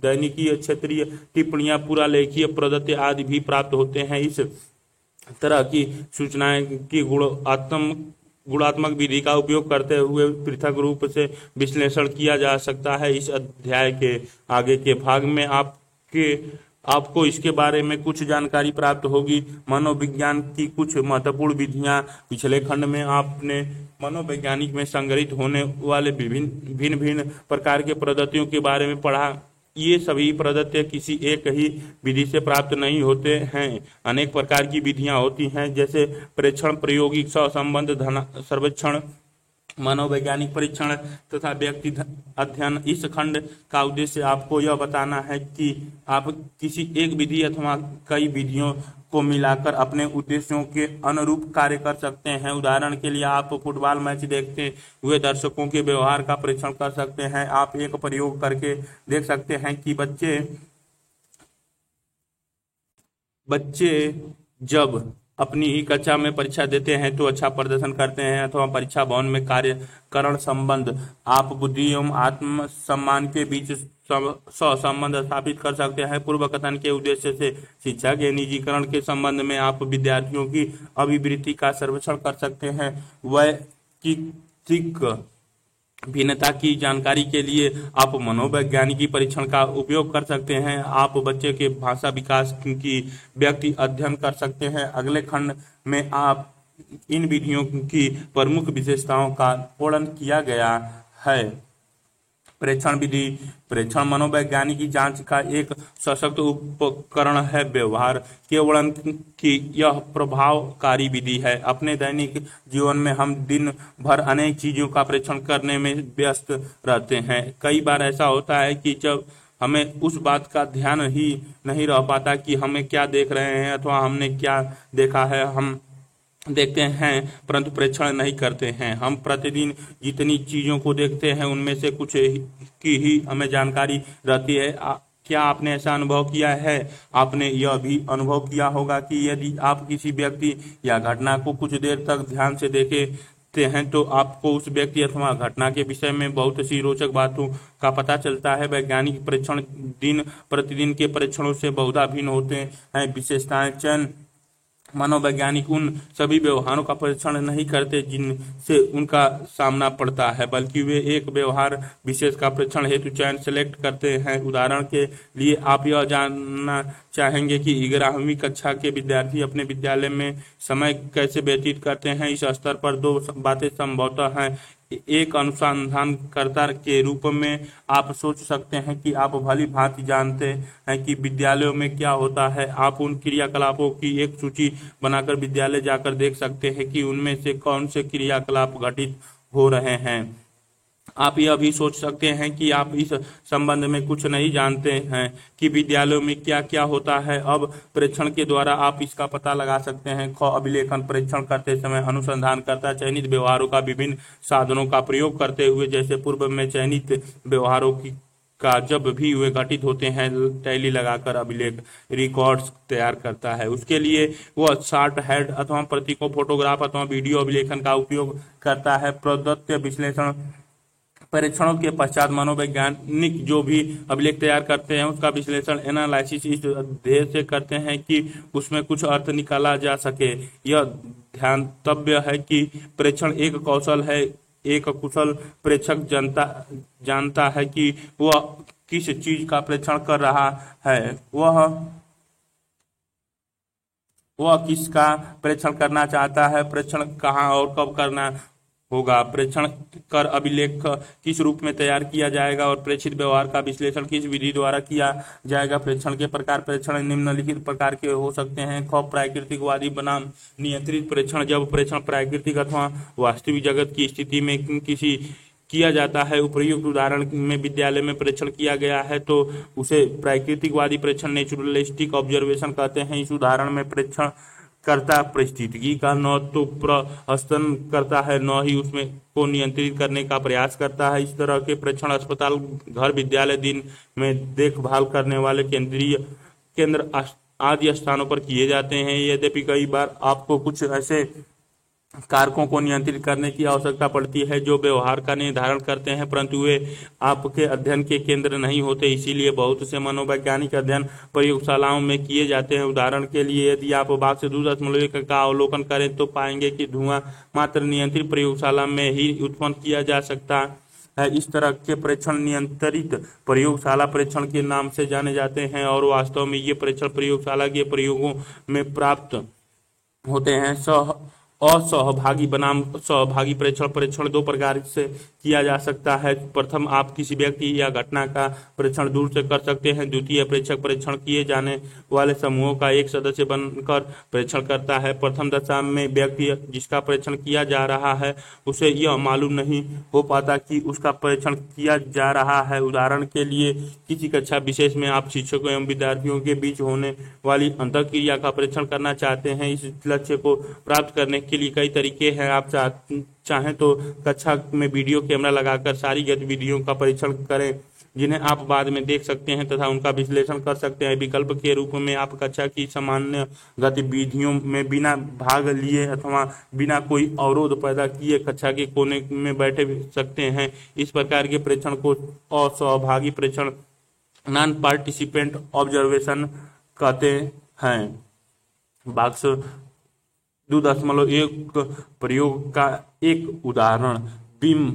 दैनिकीय, क्षेत्रीय टिप्पणियां, पूरा लेखीय प्रदत्त आदि भी प्राप्त होते हैं। इस तरह की सूचनाएं की गुणात्मक विधि का उपयोग करते हुए पृथक रूप से विश्लेषण किया जा सकता है। इस अध्याय के आगे के भाग में आपको इसके बारे में कुछ जानकारी प्राप्त होगी। मनोविज्ञान की कुछ महत्वपूर्ण विधियां। पिछले खंड में आपने मनोवैज्ञानिक में संग्रहित होने वाले भिन्न भिन्न प्रकार के पद्धतियों के बारे में पढ़ा। ये सभी पद्धति किसी एक ही विधि से प्राप्त नहीं होते हैं। अनेक प्रकार की विधियां होती हैं, जैसे प्रेक्षण, प्रायोगिक, सहसंबंध, सर्वेक्षण, मनोवैज्ञानिक परीक्षण तथा व्यक्ति अध्ययन। इस खंड का उद्देश्य आपको यह बताना है कि आप किसी एक विधि अथवा कई विधियों को मिलाकर अपने उद्देश्यों के अनुरूप कार्य कर सकते हैं। उदाहरण के लिए आप फुटबॉल मैच देखते हुए दर्शकों के व्यवहार का परीक्षण कर सकते हैं। आप एक प्रयोग करके देख सकते हैं कि बच्चे जब अपनी ही कक्षा में परीक्षा देते हैं तो अच्छा प्रदर्शन करते हैं, अथवा परीक्षा भवन में कार्यकरण संबंध। आप बुद्धि एवं आत्म सम्मान के बीच सहसंबंध स्थापित कर सकते हैं। पूर्व कथन के उद्देश्य से शिक्षा के निजीकरण के संबंध में आप विद्यार्थियों की अभिवृत्ति का सर्वेक्षण कर सकते हैं। वैयक्तिक भिन्नता की जानकारी के लिए आप मनोवैज्ञानिकी परीक्षण का उपयोग कर सकते हैं। आप बच्चे के भाषा विकास की व्यक्ति अध्ययन कर सकते हैं। अगले खंड में आप इन विधियों की प्रमुख विशेषताओं का वर्णन किया गया है। प्रेक्षण विधि। प्रेक्षण मनोवैज्ञानिक जांच का एक सशक्त उपकरण है। व्यवहार के वर्णन की यह प्रभावकारी विधि है। अपने दैनिक जीवन में हम दिन भर अनेक चीजों का प्रेक्षण करने में व्यस्त रहते हैं। कई बार ऐसा होता है कि जब हमें उस बात का ध्यान ही नहीं रह पाता कि हमें क्या देख रहे हैं अथवा हमने क्या देखा है। हम देखते हैं परंतु प्रेक्षण नहीं करते हैं। हम प्रतिदिन जितनी चीजों को देखते हैं उनमें से कुछ की ही हमें जानकारी रहती है। क्या आपने ऐसा अनुभव किया है? आपने यह भी अनुभव किया होगा कि यदि आप किसी व्यक्ति या घटना को कुछ देर तक ध्यान से देखते हैं तो आपको उस व्यक्ति अथवा घटना के विषय में बहुत सी रोचक बातों का पता चलता है। वैज्ञानिक परीक्षण दिन प्रतिदिन के परीक्षणों से बहुधा भिन्न होते हैं। विशेषताएं। चयन। मनोवैज्ञानिक उन सभी व्यवहारों का परीक्षण नहीं करते जिनसे उनका सामना पड़ता है, बल्कि वे एक व्यवहार विशेष का परीक्षण हेतु चयन सेलेक्ट करते हैं। उदाहरण के लिए आप यह जानना चाहेंगे कि 11वीं कक्षा के विद्यार्थी अपने विद्यालय में समय कैसे व्यतीत करते हैं। इस स्तर पर दो बातें संभवतः हैं। एक अनुसंधानकर्ता के रूप में आप सोच सकते हैं कि आप भली भांति जानते हैं कि विद्यालयों में क्या होता है। आप उन क्रियाकलापों की एक सूची बनाकर विद्यालय जाकर देख सकते हैं कि उनमें से कौन से क्रियाकलाप घटित हो रहे हैं। आप यह भी सोच सकते हैं कि आप इस संबंध में कुछ नहीं जानते हैं कि विद्यालयों में क्या क्या होता है। अब परीक्षण के द्वारा आप इसका पता लगा सकते हैं। अभिलेखन। परीक्षण करते समय अनुसंधानकर्ता चयनित व्यवहारों का विभिन्न साधनों का प्रयोग करते हुए, जैसे पूर्व में चयनित व्यवहारों का जब भी वे घटित होते हैं टैली लगाकर अभिलेख रिकॉर्ड्स तैयार करता है। उसके लिए वह शॉर्ट हेड अथवा प्रतीकों, फोटोग्राफ अथवा वीडियो अभिलेखन का उपयोग करता है। प्रदत्त विश्लेषण। परीक्षणों के पश्चात मनोवैज्ञानिक जो भी अभिलेख तैयार करते हैं उसका विश्लेषण एनालिसिस इस ध्येय से करते हैं कि उसमें कुछ अर्थ निकाला जा सके। यह ध्यातव्य है कि प्रेक्षण एक कौशल है। एक कुशल प्रेक्षक जानता है कि वह किस चीज का प्रेक्षण कर रहा है, वह किसका प्रेक्षण करना चाहता है, प्रेक्षण कहाँ और कब करना होगा, प्रेक्षण कर अभिलेख किस रूप में तैयार किया जाएगा और प्रेक्षित व्यवहार का विश्लेषण किस विधि द्वारा किया जाएगा। प्रेक्षण के प्रकार प्रेक्षण निम्नलिखित प्रकार के हो सकते हैं। ख प्राकृतिकवादी बनाम नियंत्रित प्रेक्षण। जब प्रेक्षण प्राकृतिक अथवा वास्तविक जगत की स्थिति में किया जाता है, उपयुक्त उदाहरण में विद्यालय में प्रेक्षण किया गया है, तो उसे प्राकृतिकवादी प्रेक्षण नेचुरलिस्टिक ऑब्जर्वेशन कहते हैं। इस उदाहरण में प्रेक्षण करता परिस्थिति का न तो प्रहसन करता है न ही उसमें को नियंत्रित करने का प्रयास करता है। इस तरह के प्रेक्षण अस्पताल, घर, विद्यालय, दिन में देखभाल करने वाले केंद्र आदि स्थानों पर किए जाते हैं। यद्यपि कई बार आपको कुछ ऐसे कारकों को नियंत्रित करने की आवश्यकता पड़ती है जो व्यवहार का निर्धारण करते हैं, परंतु वे आपके अध्ययन के केंद्र नहीं होते। इसीलिए बहुत से मनोवैज्ञानिक अध्ययन प्रयोगशालाओं में किए जाते हैं। उदाहरण के लिए यदि आप भाग से 2.1 का अवलोकन करें तो पाएंगे कि धुआं मात्र नियंत्रित प्रयोगशाला में ही उत्पन्न किया जा सकता है। इस तरह के प्रेक्षण नियंत्रित प्रयोगशाला प्रेक्षण के नाम से जाने जाते हैं और वास्तव में ये प्रेक्षण प्रयोगशाला के प्रयोगों में प्राप्त होते हैं। असहभागी बनाम सहभागी प्रेक्षण। प्रेक्षण दो प्रकार से किया जा सकता है। प्रथम, आप किसी व्यक्ति या घटना का प्रेक्षण दूर से कर सकते हैं। द्वितीय, प्रेक्षक प्रेक्षण किए जाने वाले समूहों का एक सदस्य बनकर प्रेक्षण करता है। प्रथम दशा में व्यक्ति जिसका प्रेक्षण किया जा रहा है उसे यह मालूम नहीं हो पाता कि उसका प्रेक्षण किया जा रहा है। उदाहरण के लिए, किसी कक्षा विशेष में आप शिक्षकों एवं विद्यार्थियों के बीच होने वाली अंतःक्रिया का प्रेक्षण करना चाहते हैं। इस लक्ष्य को प्राप्त करने के लिए कई तरीके हैं। आप चाहें तो कक्षा में वीडियो कैमरा लगाकर सारी गतिविधियों का परीक्षण करें जिन्हें आप बाद में देख सकते हैं तथा उनका विश्लेषण कर सकते हैं। विकल्प के रूप में आप कक्षा की सामान्य गतिविधियों में बिना भाग लिए अथवा बिना कोई अवरोध पैदा किए कक्षा के कोने में बैठे सकते हैं। इस प्रकार के प्रेक्षण को असहभागी प्रेक्षण, नॉन पार्टिसिपेंट ऑब्जर्वेशन कहते हैं। बॉक्स 2.1 प्रयोग का एक उदाहरण बिम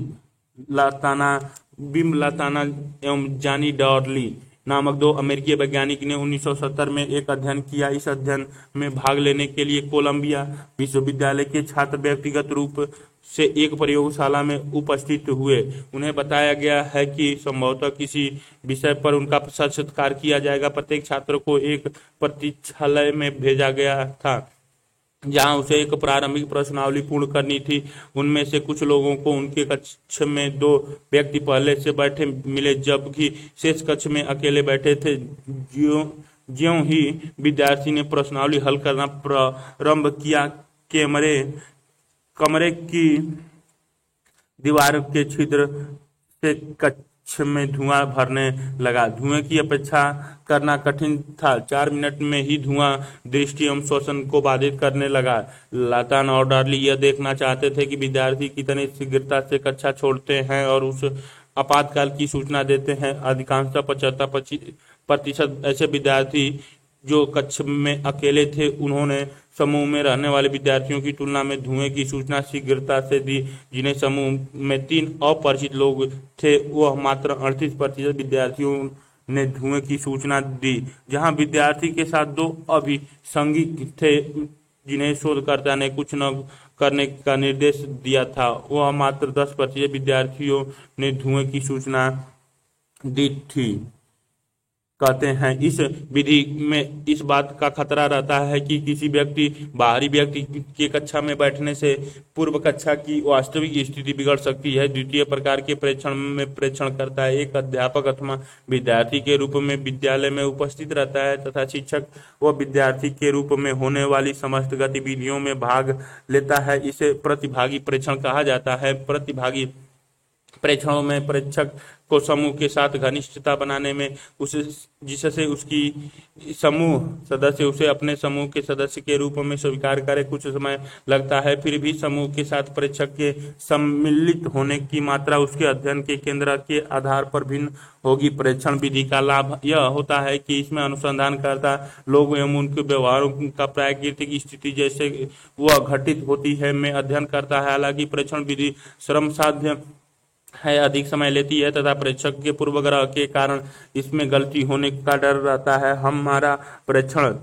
लाताना एवं जानी डॉर्ली नामक दो अमेरिकी वैज्ञानिक ने 1970 में एक अध्ययन किया। इस अध्ययन में भाग लेने के लिए कोलंबिया विश्वविद्यालय के छात्र व्यक्तिगत रूप से एक प्रयोगशाला में उपस्थित हुए। उन्हें बताया गया है कि संभवतः किसी विषय पर उनका साक्षात्कार किया जाएगा। प्रत्येक छात्र को एक प्रतीक्षालय में भेजा गया था जहां उसे एक प्रारंभिक प्रश्नावली पूर्ण करनी थी। उनमें से कुछ लोगों को उनके कक्ष में 2 व्यक्ति पहले से बैठे मिले जबकि शेष कक्ष में अकेले बैठे थे। ज्यों ही विद्यार्थी ने प्रश्नावली हल करना प्रारंभ किया, कमरे की दीवार के छिद्र से कक्ष में धुआं भरने लगा। धुएं की अपेक्षा करना कठिन था। 4 मिनट में ही धुआं दृष्टि एवं श्वसन को बाधित करने लगा। लातान और डार्ली यह देखना चाहते थे कि विद्यार्थी कितनी शीघ्रता से कक्षा छोड़ते हैं और उस आपातकाल की सूचना देते हैं। अधिकांशतः 75% ऐसे विद्यार्थी जो कक्ष में अकेले थे उन्होंने समूह में रहने वाले विद्यार्थियों की तुलना में धुएं की सूचना शीघ्रता से दी। जिन्हें समूह में 3 अपरिचित लोग थे वह मात्र 38% विद्यार्थियों ने धुएं की सूचना दी। जहां विद्यार्थी के साथ 2 अभिसंगी थे जिन्हें शोधकर्ता ने कुछ न करने का निर्देश दिया था, वह मात्र 10% विद्यार्थियों ने धुएं की सूचना दी थी। कहते हैं इस विधि में इस बात का खतरा रहता है कि किसी बाहरी व्यक्ति के कक्षा में बैठने से पूर्व कक्षा की वास्तविक स्थिति बिगड़ सकती है। द्वितीय प्रकार के प्रेक्षण में प्रेक्षण करता है एक अध्यापक अथवा विद्यार्थी के रूप में विद्यालय में उपस्थित रहता है तथा शिक्षक व विद्यार्थी के रूप में होने वाली समस्त गतिविधियों में भाग लेता है। इसे प्रतिभागी प्रेक्षण कहा जाता है। प्रतिभागी प्रेक्षणों में प्रेक्षक को समूह के साथ घनिष्ठता बनाने में उसे जिससे उसकी समूह सदस्य उसे अपने समूह के सदस्य के रूप में स्वीकार करे। कुछ समय लगता है, फिर भी समूह के साथ प्रेक्षक के सम्मिलित होने की मात्रा उसके अध्ययन के केंद्र के आधार पर भिन्न होगी। प्रेक्षण विधि का लाभ यह होता है कि इसमें अनुसंधानकर्ता लोग एवं उनके व्यवहारों का प्राकृतिक स्थिति जैसे वह घटित होती है में अध्ययन करता है। हालांकि प्रेक्षण विधि श्रम साध्य है, अधिक समय लेती है तथा प्रेक्षक के पूर्वाग्रह के कारण इसमें गलती होने का डर रहता है। हमारा प्रेक्षण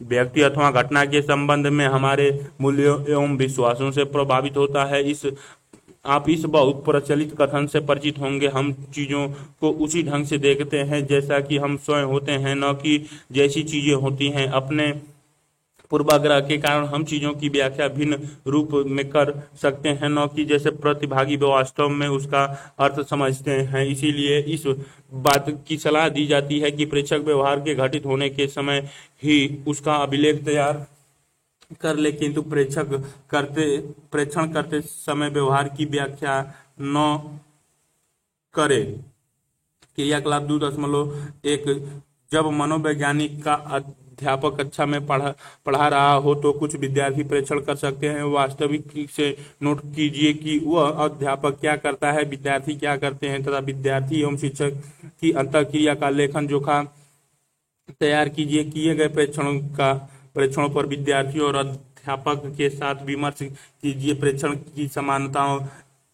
व्यक्ति अथवा घटना के संबंध में हमारे मूल्यों एवं विश्वासों से प्रभावित होता है। आप इस बहुत प्रचलित कथन से परिचित होंगे, हम चीजों को उसी ढंग से देखते हैं जैसा कि हम स्वयं होते हैं, न कि जैसी चीजें होती हैं। अपने पूर्वाग्रह के कारण हम चीजों की व्याख्या भिन्न रूप में कर सकते हैं, न कि जैसे प्रतिभागी वास्तव में उसका अर्थ समझते हैं। इसीलिए इस बात की सलाह दी जाती है कि प्रेक्षक व्यवहार के घटित होने के समय ही उसका अभिलेख तैयार कर ले, किंतु प्रेक्षण करते समय व्यवहार की व्याख्या न करे। क्रियाकलाप 2.1 जब मनोवैज्ञानिक का अध्यापक कक्षा में पढ़ा रहा हो तो कुछ विद्यार्थी प्रेक्षण कर सकते हैं। वास्तविक से नोट कीजिए कि वह अध्यापक क्या करता है, विद्यार्थी क्या करते हैं तथा विद्यार्थी एवं शिक्षक की अंतःक्रिया का लेखन जोखा तैयार कीजिए। किए गए प्रेक्षणों पर विद्यार्थियों और अध्यापक के साथ विमर्श कीजिए। प्रेक्षण की समानताओं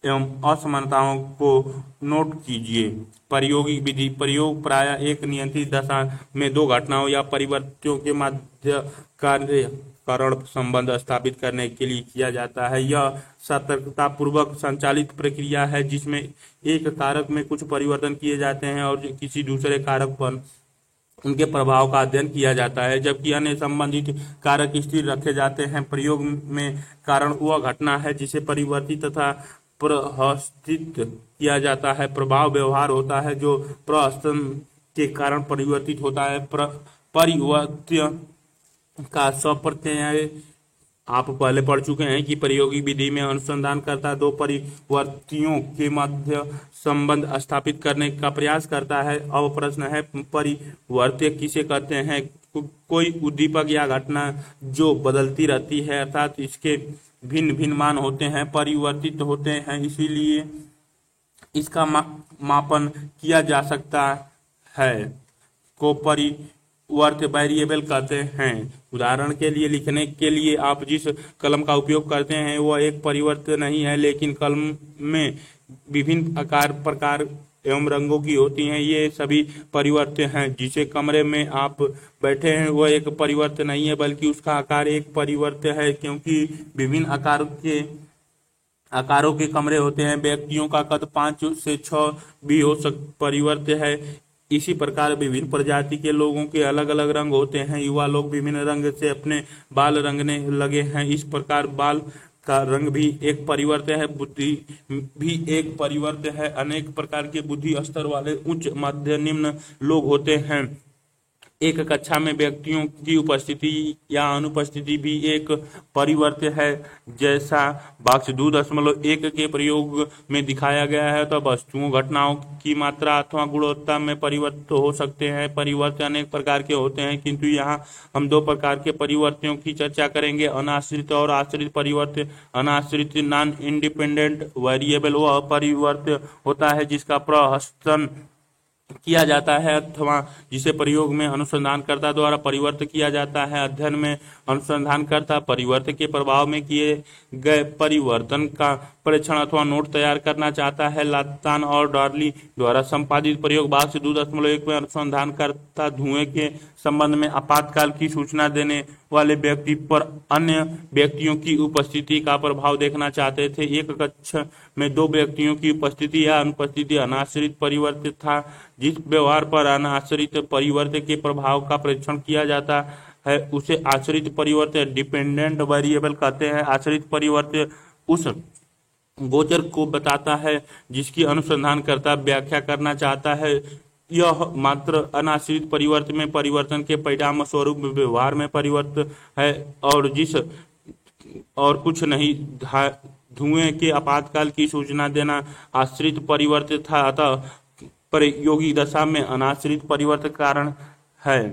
एवं असमानताओं को नोट कीजिए। प्रायोगिक विधि प्रयोग प्रायः एक नियंत्रित दशा में दो घटनाओं या परिवर्तनों के मध्य कारण संबंध स्थापित करने के लिए किया जाता है। यह सतर्कतापूर्वक संचालित प्रक्रिया है जिसमें एक कारक में कुछ परिवर्तन किए जाते हैं और किसी दूसरे कारक पर उनके प्रभाव का अध्ययन किया जाता है, जबकि अन्य संबंधित कारक स्थिर रखे जाते हैं। प्रयोग में कारण वह घटना है जिसे परिवर्तित तथा प्रहस्तित किया जाता है। प्रभाव व्यवहार होता है जो प्रहसन के कारण परिवर्तित होता है। परिवर्त्य का स्वप्रत्यय आप पहले पढ़ चुके हैं कि प्रायोगिक विधि में अनुसंधानकर्ता दो परिवर्तियों के मध्य संबंध स्थापित करने का प्रयास करता है। अब प्रश्न है, परिवर्त्य किसे कहते हैं? कोई उद्दीपक या घटना जो बदलती रहती है, अर्थात इसके भिन्न भिन्न मान होते हैं, परिवर्तित होते हैं, इसीलिए इसका मापन किया जा सकता है, को परिवर्त्य वेरिएबल कहते हैं। उदाहरण के लिए लिखने के लिए आप जिस कलम का उपयोग करते हैं वह एक परिवर्त्य नहीं है, लेकिन कलम में विभिन्न आकार प्रकार एवं रंगों की होती हैं, ये सभी परिवर्त्य हैं। जिसे कमरे में आप बैठे हैं वह एक परिवर्त्य नहीं है, बल्कि उसका आकार एक परिवर्त्य है, क्योंकि विभिन्न आकारों के कमरे होते हैं। व्यक्तियों का कद 5 से 6 भी परिवर्त्य है। इसी प्रकार विभिन्न प्रजाति के लोगों के अलग अलग रंग होते हैं। युवा लोग विभिन्न रंग से अपने बाल रंगने लगे हैं, इस प्रकार बाल का रंग भी एक परिवर्त्य है। बुद्धि भी एक परिवर्त्य है। अनेक प्रकार के बुद्धि स्तर वाले उच्च मध्य निम्न लोग होते हैं। एक कक्षा में व्यक्तियों की उपस्थिति या अनुपस्थिति भी एक परिवर्त्य है। जैसा वाक्य 2.1 के प्रयोग में दिखाया गया है, तो वस्तुओं घटनाओं की मात्रा अथवा गुणवत्ता में परिवर्तित हो सकते हैं। परिवर्त्य अनेक प्रकार के होते हैं, किंतु यहाँ हम दो प्रकार के परिवर्त्यों की चर्चा करेंगे, अनाश्रित और आश्रित परिवर्त्य। अनाश्रित नॉन इंडिपेंडेंट वेरिएबल वह परिवर्त्य होता है जिसका प्रहसन किया जाता है अथवा जिसे प्रयोग में अनुसंधानकर्ता द्वारा परिवर्तित किया जाता है। अध्ययन में अनुसंधानकर्ता परिवर्तन के प्रभाव में किए गए परिवर्तन का परीक्षण अथवा नोट तैयार करना चाहता है। लातान और डॉर्ली द्वारा संपादित प्रयोग वाक्य 2.1 में अनुसंधानकर्ता धुएं के संबंध में आपातकाल की सूचना देने वाले व्यक्ति पर अन्य व्यक्तियों की उपस्थिति का प्रभाव देखना चाहते थे। एक कक्ष में दो व्यक्तियों की उपस्थिति या अनुपस्थिति अनाश्रित परिवर्तन था। जिस व्यवहार पर अनाश्रित परिवर्तन के प्रभाव का परीक्षण किया जाता है उसे आश्रित परिवर्तन डिपेंडेंट वेरिएबल कहते हैं। आश्रित परिवर्तन उस गोचर को बताता है जिसकी अनुसंधानकर्ता व्याख्या करना चाहता है। यह मात्र अनाश्रित परिवर्तन में परिवर्तन के परिणाम स्वरूप व्यवहार में परिवर्तन है और कुछ नहीं। धुएं के आपातकाल की सूचना देना आश्रित परिवर्तित था, अतः प्रायोगिक दशा में अनाश्रित परिवर्तन कारण है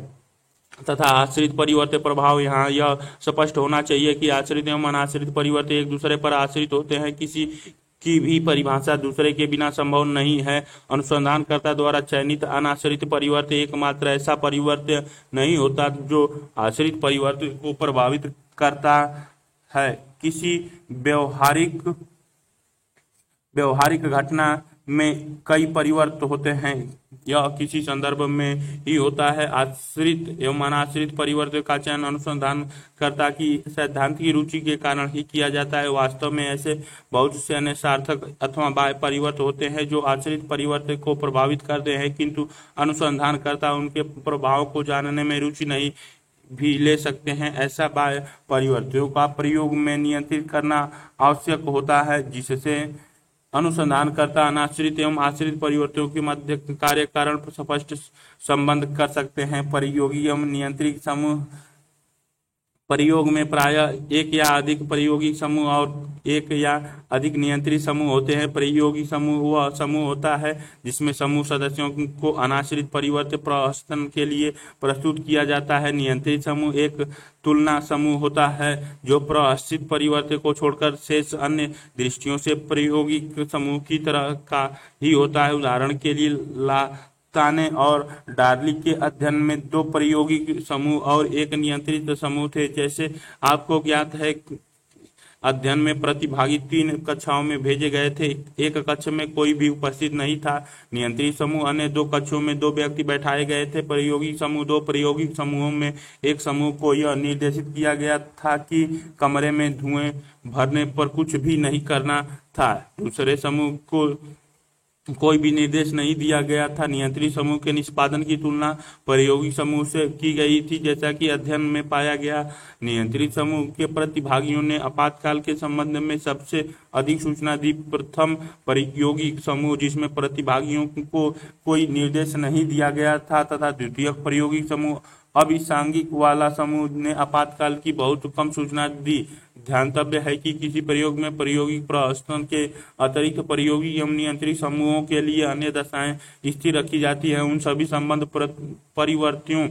तथा आश्रित परिवर्त्य प्रभाव। यहाँ यह स्पष्ट होना चाहिए कि आश्रित एवं अनाश्रित परिवर्त्य एक दूसरे पर आश्रित होते हैं। किसी की भी परिभाषा दूसरे के बिना संभव नहीं है। अनुसंधानकर्ता द्वारा चयनित अनाश्रित परिवर्त्य एकमात्र ऐसा परिवर्त्य नहीं होता जो आश्रित परिवर्त्य को प्रभावित करता है। किसी व्यवहारिक घटना में कई परिवर्तन होते हैं, यह किसी संदर्भ में ही होता है। आश्रित एवं अनाश्रित परिवर्तन का चयन अनुसंधानकर्ता की सैद्धांतिक रुचि के कारण ही किया जाता है। वास्तव में ऐसे बहुत से अन्य सार्थक अथवा बाह्य परिवर्तन होते हैं जो आश्रित परिवर्तन को प्रभावित करते हैं, किंतु अनुसंधानकर्ता उनके प्रभाव को जानने में रुचि नहीं भी ले सकते हैं। ऐसा बाह्य परिवर्तनों का प्रयोग में नियंत्रित करना आवश्यक होता है, जिससे अनुसंधानकर्ता अनाश्रित एवं आश्रित परिवर्तनों के मध्य कार्य कारण स्पष्ट संबंध कर सकते हैं। प्रयोगी एवं नियंत्रित समूह प्रयोग में प्रायः एक या अधिक प्रायोगिक समूह और एक या अधिक नियंत्रित समूह होते हैं। प्रायोगिक समूह वह समूह होता है जिसमें समूह सदस्यों को अनाश्रित परिवर्तन प्रहसन के लिए प्रस्तुत किया जाता है। नियंत्रित समूह एक तुलना समूह होता है जो प्रहसित परिवर्तन को छोड़कर शेष अन्य दृष्टियों से प्रायोगिक समूह की तरह का ही होता है। उदाहरण के लिए ताने और डार्ली के अध्ययन में 2 प्रायोगिक समूह और एक नियंत्रित समूह थे। जैसे आपको ज्ञात है, अध्ययन में प्रतिभागी 3 कक्षाओं में भेजे गए थे। एक कक्ष में कोई भी उपस्थित नहीं था। नियंत्रित समूह अन्य 2 कक्षों में 2 व्यक्ति बैठाए गए थे। प्रायोगिक समूह 2 प्रायोगिक समूहों में एक समूह को यह निर्देशित किया गया था कि कमरे में धुएं भरने पर कुछ भी नहीं करना था। दूसरे समूह को कोई भी निर्देश नहीं दिया गया था। नियंत्रित समूह के निष्पादन की तुलना प्रायोगिक समूह से की गई थी। जैसा कि अध्ययन में पाया गया, नियंत्रित समूह के प्रतिभागियों ने आपातकाल के संबंध में सबसे अधिक सूचना दी। प्रथम प्रायोगिक समूह, जिसमें प्रतिभागियों को कोई निर्देश नहीं दिया गया था, तथा द्वितीय प्रायोगिक समूह अभिसांगिक वाला समूह ने आपातकाल की बहुत कम सूचना दी। ध्यातव्य है कि किसी प्रयोग में प्रायोगिक प्रहसन के अतिरिक्त प्रायोगिक एवं नियंत्रित समूहों के लिए अन्य दशाएं स्थिर रखी जाती है। उन सभी संबंध परिवर्तियों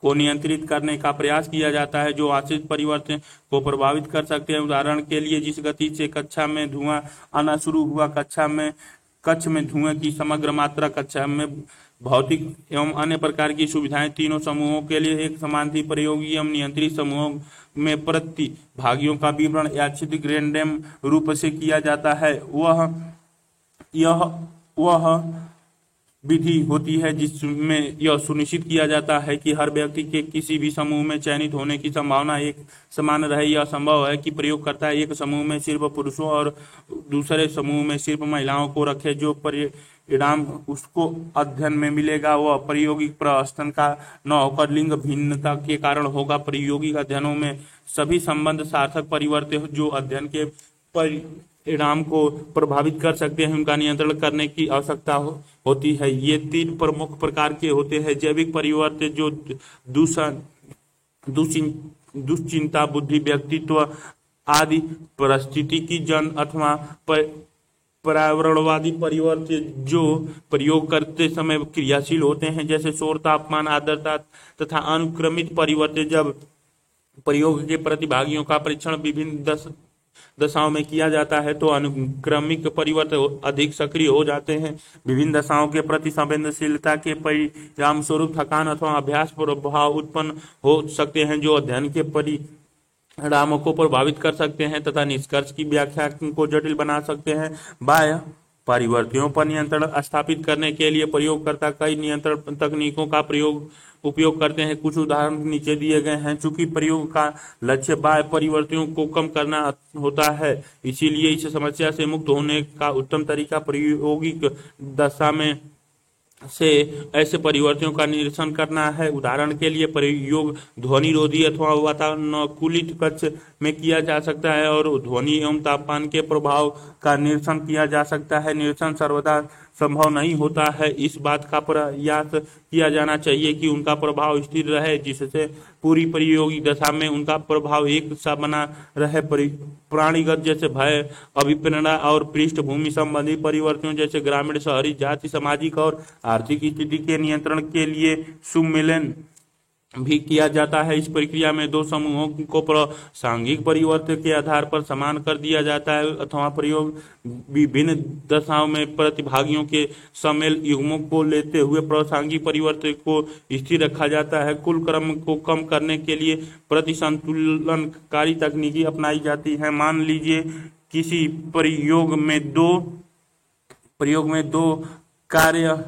को नियंत्रित करने का प्रयास किया जाता है जो आश्रित परिवर्तन को प्रभावित कर सकते हैं। उदाहरण के लिए, जिस गति से कक्षा में धुआं आना शुरू हुआ, कक्ष में धुएं की समग्र मात्रा, कक्षा में भौतिक एवं अन्य प्रकार की सुविधाएं तीनों समूहों के लिए एक समान थी। प्रायोगिक एवं नियंत्रित समूहों में प्रतिभागियों का विवरण यादृच्छिक रैंडम रूप से किया जाता है। वह विधि होती है जिसमें यह सुनिश्चित किया जाता है कि हर व्यक्ति के किसी भी समूह में चयनित होने की संभावना एक समान रहे। यह संभव है कि प्रयोगकर्ता एक समूह में सिर्फ पुरुषों और दूसरे समूह में सिर्फ महिलाओं को रखे। जो परिणाम उसको अध्ययन में मिलेगा वह प्रायोगिक प्रहसन का न होकर लिंग भिन्नता के कारण होगा। प्रायोगिक अध्ययनों में सभी संबंध सार्थक परिवर्तन जो अध्ययन के परिणाम को प्रभावित कर सकते हैं, उनका नियंत्रण करने की आवश्यकता होती है। ये 3 प्रमुख प्रकार के होते हैं: जैविक परिवर्तन जो दुश्चिंता, बुद्धि, व्यक्तित्व आदि, परिस्थिति की जन अथवा पर्यावरणवादी परिवर्तन जो प्रयोग करते समय क्रियाशील होते हैं, जैसे शोर, तापमान, आर्द्रता, तथा अनुक्रमित परिवर्तन जब प्रयोग के प्रतिभागियों का परीक्षण विभिन्न दशाओं में किया जाता है तो अनुक्रमिक परिवर्तन अधिक सक्रिय हो जाते हैं। विभिन्न दशाओं के प्रति संवेदनशीलता के परिणाम स्वरूप थकान अथवा अभ्यास प्रभाव उत्पन्न हो सकते हैं जो अध्ययन के परिणामों को प्रभावित कर सकते हैं तथा निष्कर्ष की व्याख्या को जटिल बना सकते हैं। बाह्य परिवर्तनों पर नियंत्रण स्थापित करने के लिए प्रयोगकर्ता कई नियंत्रण तकनीकों का उपयोग करते हैं। कुछ उदाहरण नीचे दिए गए हैं। चूंकि प्रयोग का लक्ष्य बाह्य परिवर्तनों को कम करना होता है, इसीलिए इस समस्या से मुक्त होने का उत्तम तरीका प्रायोगिक दशा में से ऐसे परिवर्तनों का निरीक्षण करना है। उदाहरण के लिए, प्रयोग ध्वनिरोधी अथवा वातानुकूलित कक्ष में किया जा सकता है और ध्वनि एवं तापमान के प्रभाव का निरीक्षण किया जा सकता है। निरीक्षण सर्वदा संभव नहीं होता है। इस बात का प्रयास किया जाना चाहिए कि उनका प्रभाव स्थिर रहे, जिससे पूरी प्रायोगिक दशा में उनका प्रभाव एक सा बना रहे। प्राणीगत जैसे भय, अभिप्रेरणा और पृष्ठभूमि संबंधी परिवर्तनों जैसे ग्रामीण, शहरी, जाति, सामाजिक और आर्थिक स्थिति के नियंत्रण के लिए सुमेलन भी किया जाता है। इस प्रक्रिया में दो समूहों को प्रासंगिक परिवर्तन के आधार पर समान कर दिया जाता है अथवा प्रयोग विभिन्न दशाओं में प्रतिभागियों के सम्मेल युग्मों को लेते हुए प्रासंगिक परिवर्तन को स्थिर रखा जाता है। कुल क्रम को कम करने के लिए प्रतिसंतुलनकारी तकनीकी अपनाई जाती है। मान लीजिए किसी प्रयोग में दो कार्य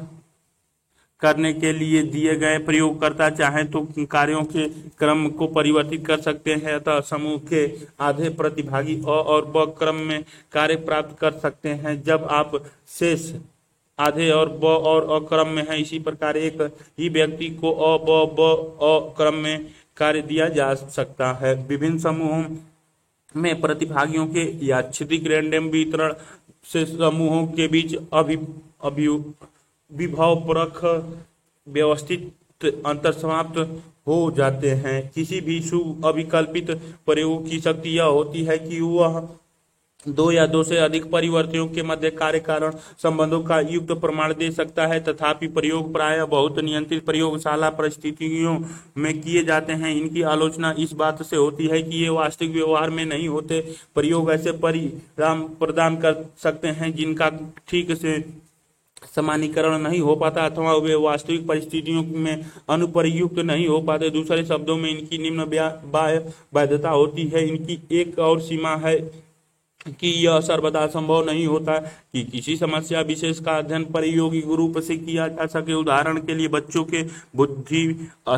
करने के लिए दिए गए प्रयोगकर्ता चाहे तो कार्यों के क्रम को परिवर्तित कर सकते हैं, अतः समूह के आधे प्रतिभागी अ और ब क्रम में कार्य प्राप्त कर सकते हैं जब आप शेष आधे और ब और अ क्रम में है। इसी प्रकार एक ही व्यक्ति को अ ब अ क्रम में कार्य दिया जा सकता है। विभिन्न समूहों में प्रतिभागियों के यादृच्छिक रैंडम वितरण से समूहों के बीच विभवपरक व्यवस्थित अंतर समाप्त हो जाते हैं। किसी भी अविकल्पित प्रयोग की शक्ति यह होती है कि वह दो या दो से अधिक परिवर्तनों के मध्य कार्य कारण संबंधों का युक्त प्रमाण दे सकता है। तथापि प्रयोग प्रायः बहुत नियंत्रित प्रयोगशाला परिस्थितियों में किए जाते हैं। इनकी आलोचना इस बात से होती है कि ये वास्तविक व्यवहार में नहीं होते। प्रयोग ऐसे परिणाम प्रदान कर सकते हैं जिनका ठीक से सामान्यीकरण नहीं हो पाता अथवा वे वास्तविक परिस्थितियों में अनुप्रयुक्त नहीं हो पाते। दूसरे शब्दों में इनकी निम्न वैधता होती है। इनकी एक और सीमा है कि यह सर्वदा संभव नहीं होता कि किसी समस्या विशेष का अध्ययन प्रायोगिक रूप से किया जा सके। उदाहरण के लिए बच्चों के बुद्धि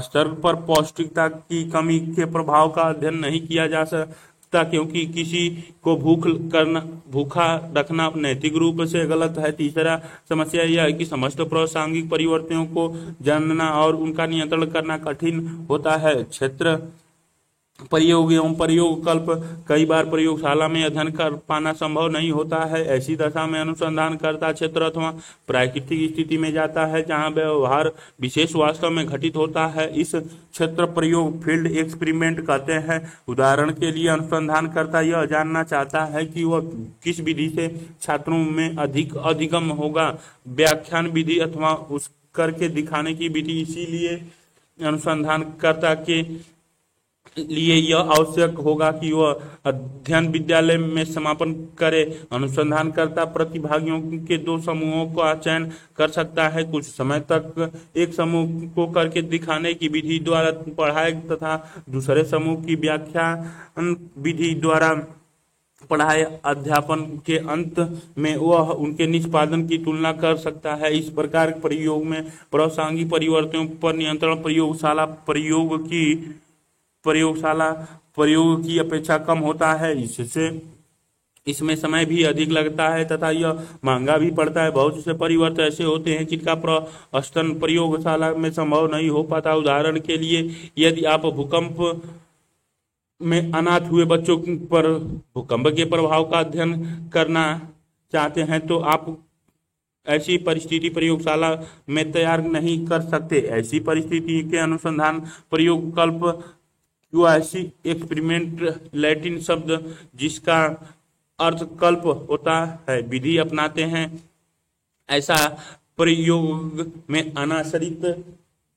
स्तर पर पौष्टिकता की कमी के प्रभाव का अध्ययन नहीं किया जा सकता, क्योंकि किसी को भूखा रखना नैतिक रूप से गलत है। तीसरा समस्या यह है कि समस्त प्रासंगिक परिवर्तनों को जानना और उनका नियंत्रण करना कठिन होता है। क्षेत्र प्रयोग एवं प्रयोगकल्प कई बार प्रयोगशाला में अध्ययन कर पाना संभव नहीं होता है। ऐसी दशा में अनुसंधानकर्ता क्षेत्र अथवा प्राकृतिक स्थिति में जाता है जहां व्यवहार विशेष वास्तव में घटित होता है। इस क्षेत्र प्रयोग फील्ड एक्सपेरिमेंट कहते हैं। उदाहरण के लिए अनुसंधानकर्ता यह जानना चाहता है कि वह किस विधि से छात्रों में अधिक अधिगम होगा, व्याख्यान विधि अथवा उस करके दिखाने की विधि। इसीलिए अनुसंधानकर्ता के लिए यह आवश्यक होगा कि वह अध्ययन विद्यालय में समापन करे। अनुसंधानकर्ता प्रतिभागियों के दो समूहों का चयन कर सकता है, कुछ समय तक एक समूह को करके दिखाने की विधि द्वारा पढ़ाए तथा दूसरे समूह की व्याख्यान विधि द्वारा पढ़ाए। अध्यापन के अंत में वह उनके निष्पादन की तुलना कर सकता है। इस प्रकार प्रयोग में प्रासंगिक परिवर्तनों पर नियंत्रण प्रयोगशाला प्रयोग की अपेक्षा कम होता है। इससे इसमें समय भी अधिक लगता है तथा यह महंगा भी पड़ता है। बहुत से परिवर्तन ऐसे होते हैं जिनका प्रस्तुत प्रयोगशाला में संभव नहीं हो पाता। उदाहरण के लिए यदि आप भूकंप में अनाथ हुए बच्चों पर भूकंप के प्रभाव का अध्ययन करना चाहते हैं तो आप ऐसी परिस्थिति प्रयोगशाला में तैयार नहीं कर सकते। ऐसी परिस्थिति के अनुसंधान प्रयोगकल्प ऐसी एक्सपेरिमेंट लैटिन शब्द जिसका अर्थ कल्प होता है विधि अपनाते हैं। ऐसा प्रयोग में अनाश्रित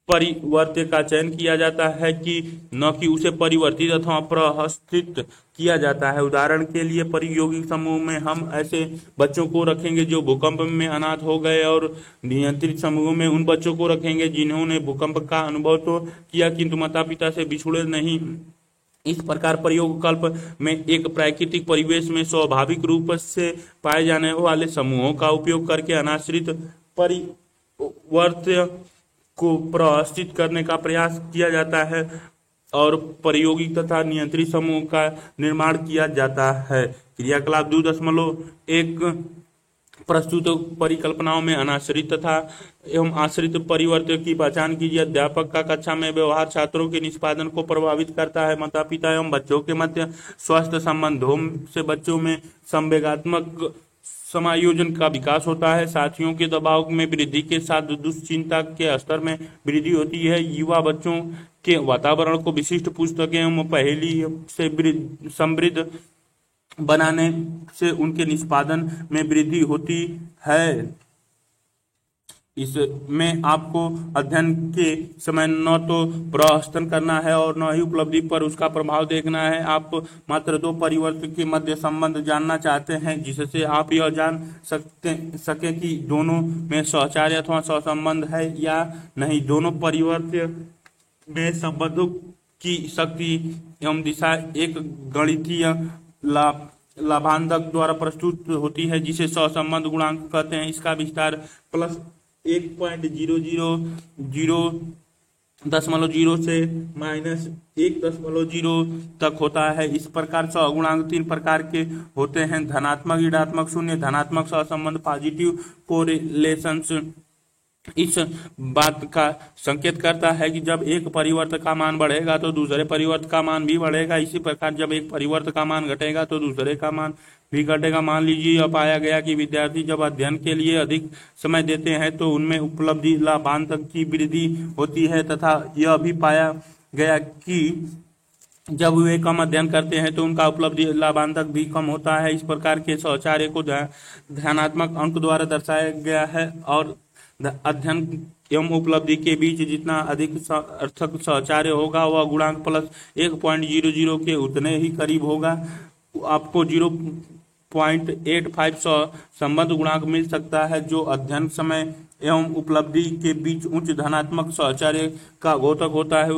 परिवर्त्य का चयन किया जाता है कि न कि उसे परिवर्तित अथवा प्रहस्थित किया जाता है। उदाहरण के लिए प्रायोगिक समूह में हम ऐसे बच्चों को रखेंगे जो भूकंप में अनाथ हो गए और नियंत्रित समूह में उन बच्चों को रखेंगे जिन्होंने भूकंप का अनुभव तो किया किंतु माता पिता से बिछुड़े नहीं। इस प्रकार प्रयोगकल्प में एक प्राकृतिक परिवेश में स्वाभाविक रूप से पाए जाने वाले समूहों का उपयोग करके अनाश्रित परिवर्त्य को प्रस्थित करने का प्रयास किया जाता है और प्रायोगिक तथा नियंत्रित समूह का निर्माण किया जाता है। क्रियाकलाप 2.1 प्रस्तुत परिकल्पनाओं में अनाश्रित तथा एवं आश्रित परिवर्तन की पहचान कीजिए। अध्यापक का कक्षा में व्यवहार छात्रों के निष्पादन को प्रभावित करता है। माता पिता एवं बच्चों के मध्य स्वस्थ संबंधों से बच्चों में संवेगात्मक समायोजन का विकास होता है। साथियों के दबाव में वृद्धि के साथ दुश्चिंता के स्तर में वृद्धि होती है। युवा बच्चों के वातावरण को विशिष्ट पुस्तकें एवं पहेली से समृद्ध बनाने से उनके निष्पादन में वृद्धि होती है। इसमें आपको अध्ययन के समय न तो प्रहसन करना है और न ही उपलब्धि पर उसका प्रभाव देखना है। आप मात्र दो परिवर्तन के मध्य संबंध जानना चाहते हैं, जिससे आप यह जान सके कि दोनों में सहचार्य अथवा सहसंबंध है या नहीं। दोनों परिवर्तन में संबंधों की शक्ति एवं दिशा एक गणितीय लाभांशक द्वारा प्रस्तुत होती है, जिसे सहसंबंध गुणांक कहते हैं। इसका विस्तार प्लस 1.000 से माइनस 1.0 तक होता है। इस प्रकार सहगुणांक 3 प्रकार के होते हैं: धनात्मक, ऋणात्मक, शून्य। धनात्मक सहसंबंध पॉजिटिव कोरिलेशंस इस बात का संकेत करता है कि जब एक परिवर्त का मान बढ़ेगा तो दूसरे परिवर्त का मान भी बढ़ेगा। इसी प्रकार जब एक परिवर्त का मान घटेगा तो दूसरे का मान भी घटेगा। मान लीजिए यह पाया गया कि विद्यार्थी जब अध्ययन के लिए अधिक समय देते हैं तो उनमें उपलब्धि लाभांश की वृद्धि होती है, तथा यह भी पाया गया कि जब वे कम अध्ययन करते हैं तो उनका उपलब्धि लाभांशक भी कम होता है। इस प्रकार के सहचार्य को धनात्मक अंक द्वारा दर्शाया गया है और अध्ययन एवं उपलब्धि के बीच जितना अधिक सार्थक सहचार्य होगा वह गुणांक प्लस 1.00 के उतने ही करीब होगा। आपको 0.85 संबंध गुणांक मिल सकता है, जो अध्ययन समय एवं उपलब्धि के बीच उच्च धनात्मक सहचार्य का द्योतक होता है।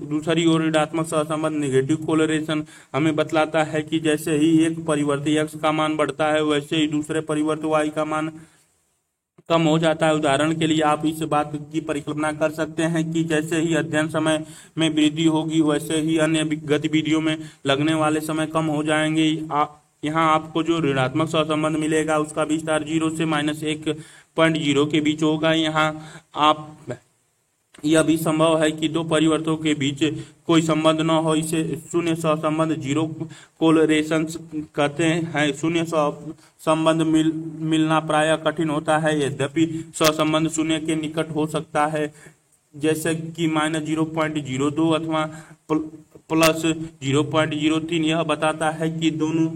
दूसरी ओर ऋणात्मक सहसंबंध नेगेटिव कोरिलेशन हमें बतलाता है कि जैसे ही एक परिवर्ती x का मान बढ़ता है वैसे ही दूसरे परिवर्ती y का मान कम हो जाता है। उदाहरण के लिए आप इस बात की परिकल्पना कर सकते हैं कि जैसे ही अध्ययन समय में वृद्धि होगी वैसे ही अन्य गतिविधियों में लगने वाले समय कम हो जाएंगे। यहाँ आपको जो ऋणात्मक सहसंबंध मिलेगा उसका विस्तार 0 से माइनस 1.0 के बीच होगा। यहाँ आप यह भी संभव है कि दो परिवर्तों के बीच कोई संबंध न हो, इसे शून्य सहसंबंध जीरो कोरिलेशन कहते हैं। शून्य सहसंबंध मिलना प्रायः कठिन होता है, यद्यपि सहसंबंध शून्य के निकट हो सकता है, जैसे कि माइनस 0.02 अथवा प्लस 0.03। यह बताता है कि दोनों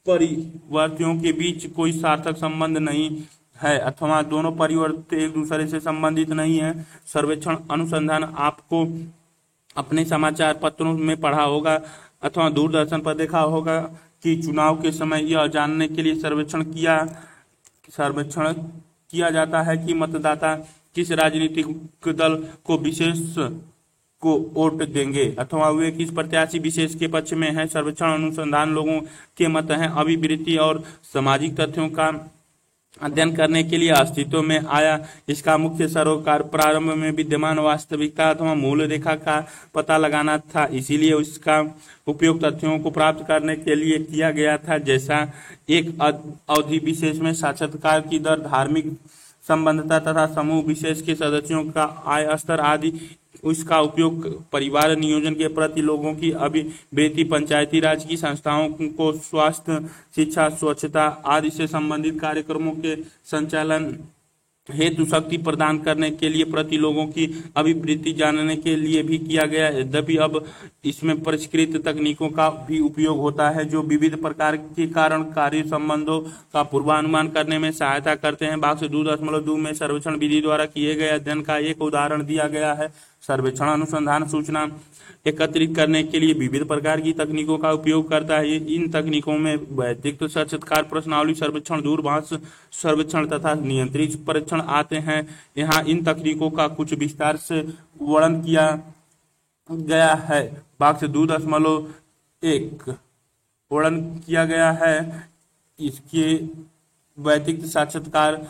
परिवर्तियों के बीच कोई सार्थक संबंध नहीं है अथवा दोनों परिवर्त एक दूसरे से संबंधित नहीं है। सर्वेक्षण अनुसंधान आपको अपने समाचार पत्रों में पढ़ा होगा अथवा दूरदर्शन पर देखा होगा कि चुनाव के समय यह जानने के लिए सर्वेक्षण किया जाता है कि मतदाता किस राजनीतिक दल को विशेष को वोट देंगे अथवा वे किस प्रत्याशी विशेष के पक्ष में हैं। सर्वेक्षण अनुसंधान लोगों के मत हैं, अभिवृत्ति और सामाजिक तथ्यों का अध्ययन करने के लिए अस्तित्व में आया। इसका मुख्य सरोकार प्रारंभ में विद्यमान वास्तविकता अथवा मूल रेखा का पता लगाना था, इसीलिए इसका उपयोग तथ्यों को प्राप्त करने के लिए किया गया था, जैसा एक अवधि विशेष में साक्षात्कार की दर, धार्मिक संबंधता तथा समूह विशेष के सदस्यों का आय स्तर आदि। इसका उपयोग परिवार नियोजन के प्रति लोगों की अभिवृत्ति, पंचायती राज की संस्थाओं को स्वास्थ्य, शिक्षा, स्वच्छता आदि से संबंधित कार्यक्रमों के संचालन हेतु शक्ति प्रदान करने के लिए प्रति लोगों की अभिवृत्ति जानने के लिए भी किया गया। यद्यपि अब इसमें परिष्कृत तकनीकों का भी उपयोग होता है जो विविध प्रकार के कारण कार्य संबंधों का पूर्वानुमान करने में सहायता करते हैं। भाग 2.2 में सर्वेक्षण विधि द्वारा किए गए अध्ययन का एक उदाहरण दिया गया है। सर्वेक्षण अनुसंधान सूचना एकत्रित करने के लिए विविध प्रकार की तकनीकों का उपयोग करता है। इन तकनीकों में वैयक्तिक साक्षात्कार, प्रश्नावली सर्वेक्षण, दूरभाष सर्वेक्षण तथा नियंत्रित परीक्षण आते हैं। यहाँ इन तकनीकों का कुछ विस्तार से वर्णन किया गया है। भाग 2.1 वर्णन किया गया है। इसके वैयक्तिक साक्षात्कार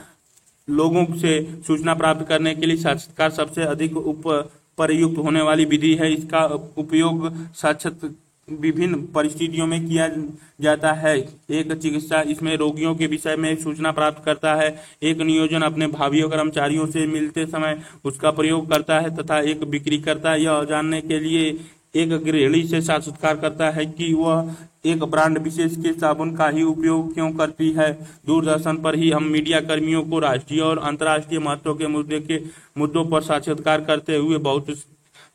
लोगों से सूचना प्राप्त करने के लिए साक्षात्कार सबसे अधिक प्रयुक्त होने वाली विधि है। इसका उपयोग साक्षात विभिन्न परिस्थितियों में किया जाता है। एक चिकित्सा इसमें रोगियों के विषय में सूचना प्राप्त करता है, एक नियोजन अपने भावी कर्मचारियों से मिलते समय उसका प्रयोग करता है तथा एक बिक्रीकर्ता यह जानने के लिए एक गृहिणी से साक्षात्कार करता है कि वह एक ब्रांड विशेष के साबुन का ही उपयोग क्यों करती है। दूरदर्शन पर ही हम मीडिया कर्मियों को राष्ट्रीय और अंतर्राष्ट्रीय महत्व के मुद्दों पर साक्षात्कार करते हुए बहुत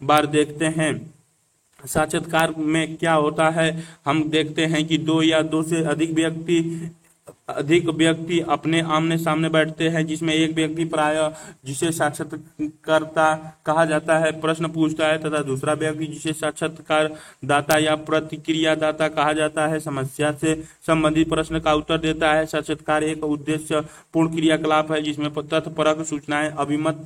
बार देखते हैं। साक्षात्कार में क्या होता है, हम देखते हैं कि दो या दो से अधिक व्यक्ति अपने आमने सामने बैठते हैं, जिसमें एक व्यक्ति प्रायः जिसे साक्षात्कारकर्ता कहा जाता है प्रश्न पूछता है तथा दूसरा व्यक्ति जिसे साक्षात्कारदाता या प्रतिक्रियादाता कहा जाता है समस्या से संबंधित प्रश्न का उत्तर देता है। साक्षात्कार एक उद्देश्य पूर्ण क्रियाकलाप है जिसमें तथ्यपरक सूचनाएं, अभिमत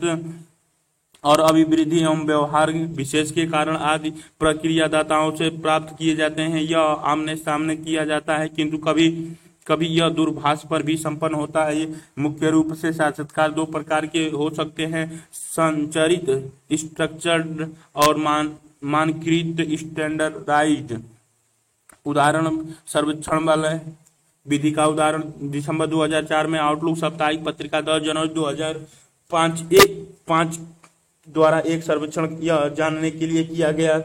और अभिवृद्धि एवं व्यवहार विशेष के कारण आदि प्रक्रियादाताओं से प्राप्त किए जाते हैं। यह आमने सामने किया जाता है, किंतु कभी कभी यह दूरभाष पर भी संपन्न होता है। ये मुख्य रूप से साक्षात्कार दो प्रकार के हो सकते हैं, संरचित स्ट्रक्चर्ड और मानकीकृत स्टैंडर्डाइज्ड। उदाहरण सर्वेक्षण वाले विधि का उदाहरण दिसंबर 2004 में आउटलुक साप्ताहिक पत्रिका 10 जनवरी 2005 द्वारा एक सर्वेक्षण यह जानने के लिए किया गया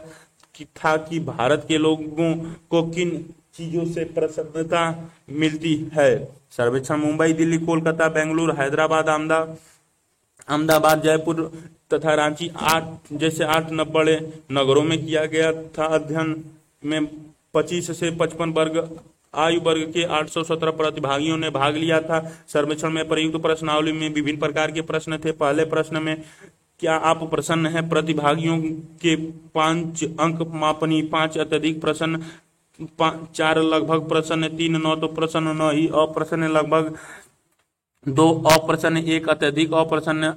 था कि भारत के लोगों को किन चीजों से प्रसन्नता मिलती है। सर्वेक्षण मुंबई, दिल्ली, कोलकाता, बेंगलुरु, हैदराबाद, अहमदाबाद, जयपुर तथा रांची जैसे 8 बड़े नगरों में किया गया था। अध्ययन में 25 से 55 आयु वर्ग के 817 प्रतिभागियों ने भाग लिया था। सर्वेक्षण में प्रयुक्त प्रश्नावली में विभिन्न प्रकार के प्रश्न थे। पहले प्रश्न में क्या आप प्रसन्न हैं? प्रतिभागियों के 5 अंक मापनीय, 5 अत्यधिक प्रसन्न, 4 लगभग प्रसन्न, 3 न तो प्रसन्न न ही अप्रसन्न, लगभग 2 अप्रसन्न, 1 अत्यधिक अप्रसन्न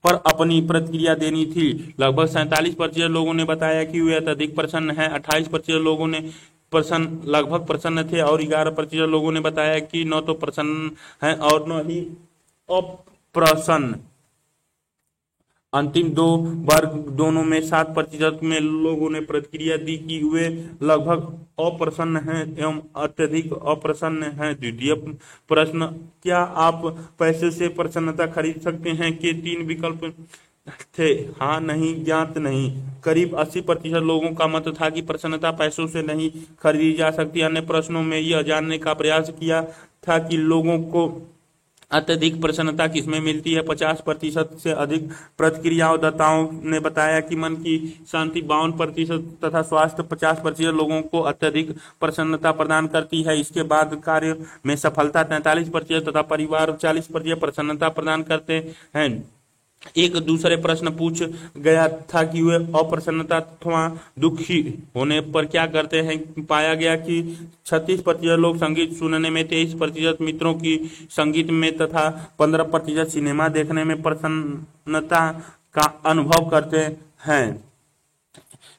पर अपनी प्रतिक्रिया देनी थी। लगभग 47% लोगों ने बताया कि वे अत्यधिक प्रसन्न हैं, 28% लोगों ने लगभग प्रसन्न थे और 11% लोगों ने बताया कि न तो प्रसन्न हैं और न ही अप्रसन्न। अंतिम 2 वर्ग दोनों में 7% में लोगों ने प्रतिक्रिया दी कि वे लगभग अप्रसन्न हैं एवं अत्यधिक अप्रसन्न हैं। द्वितीय प्रश्न, क्या आप पैसे से प्रसन्नता खरीद सकते हैं के 3 विकल्प थे, हाँ, नहीं, ज्ञात नहीं। करीब 80% लोगों का मत था कि प्रसन्नता पैसों से नहीं खरीदी जा सकती। अन्य प्रश्नों में यह जानने का प्रयास किया था कि लोगों को अत्यधिक प्रसन्नता किसमें मिलती है। 50% से अधिक प्रतिक्रियादाताओं ने बताया कि मन की शांति 52% तथा स्वास्थ्य 50% लोगों को अत्यधिक प्रसन्नता प्रदान करती है। इसके बाद कार्य में सफलता 43% तथा परिवार 40% प्रसन्नता प्रदान करते हैं। एक दूसरे प्रश्न पूछ गया था कि वे अप्रसन्नता अथवा दुखी होने पर क्या करते हैं। पाया गया कि 36% लोग संगीत सुनने में, 23% मित्रों की संगीत में तथा 15% सिनेमा देखने में प्रसन्नता का अनुभव करते हैं।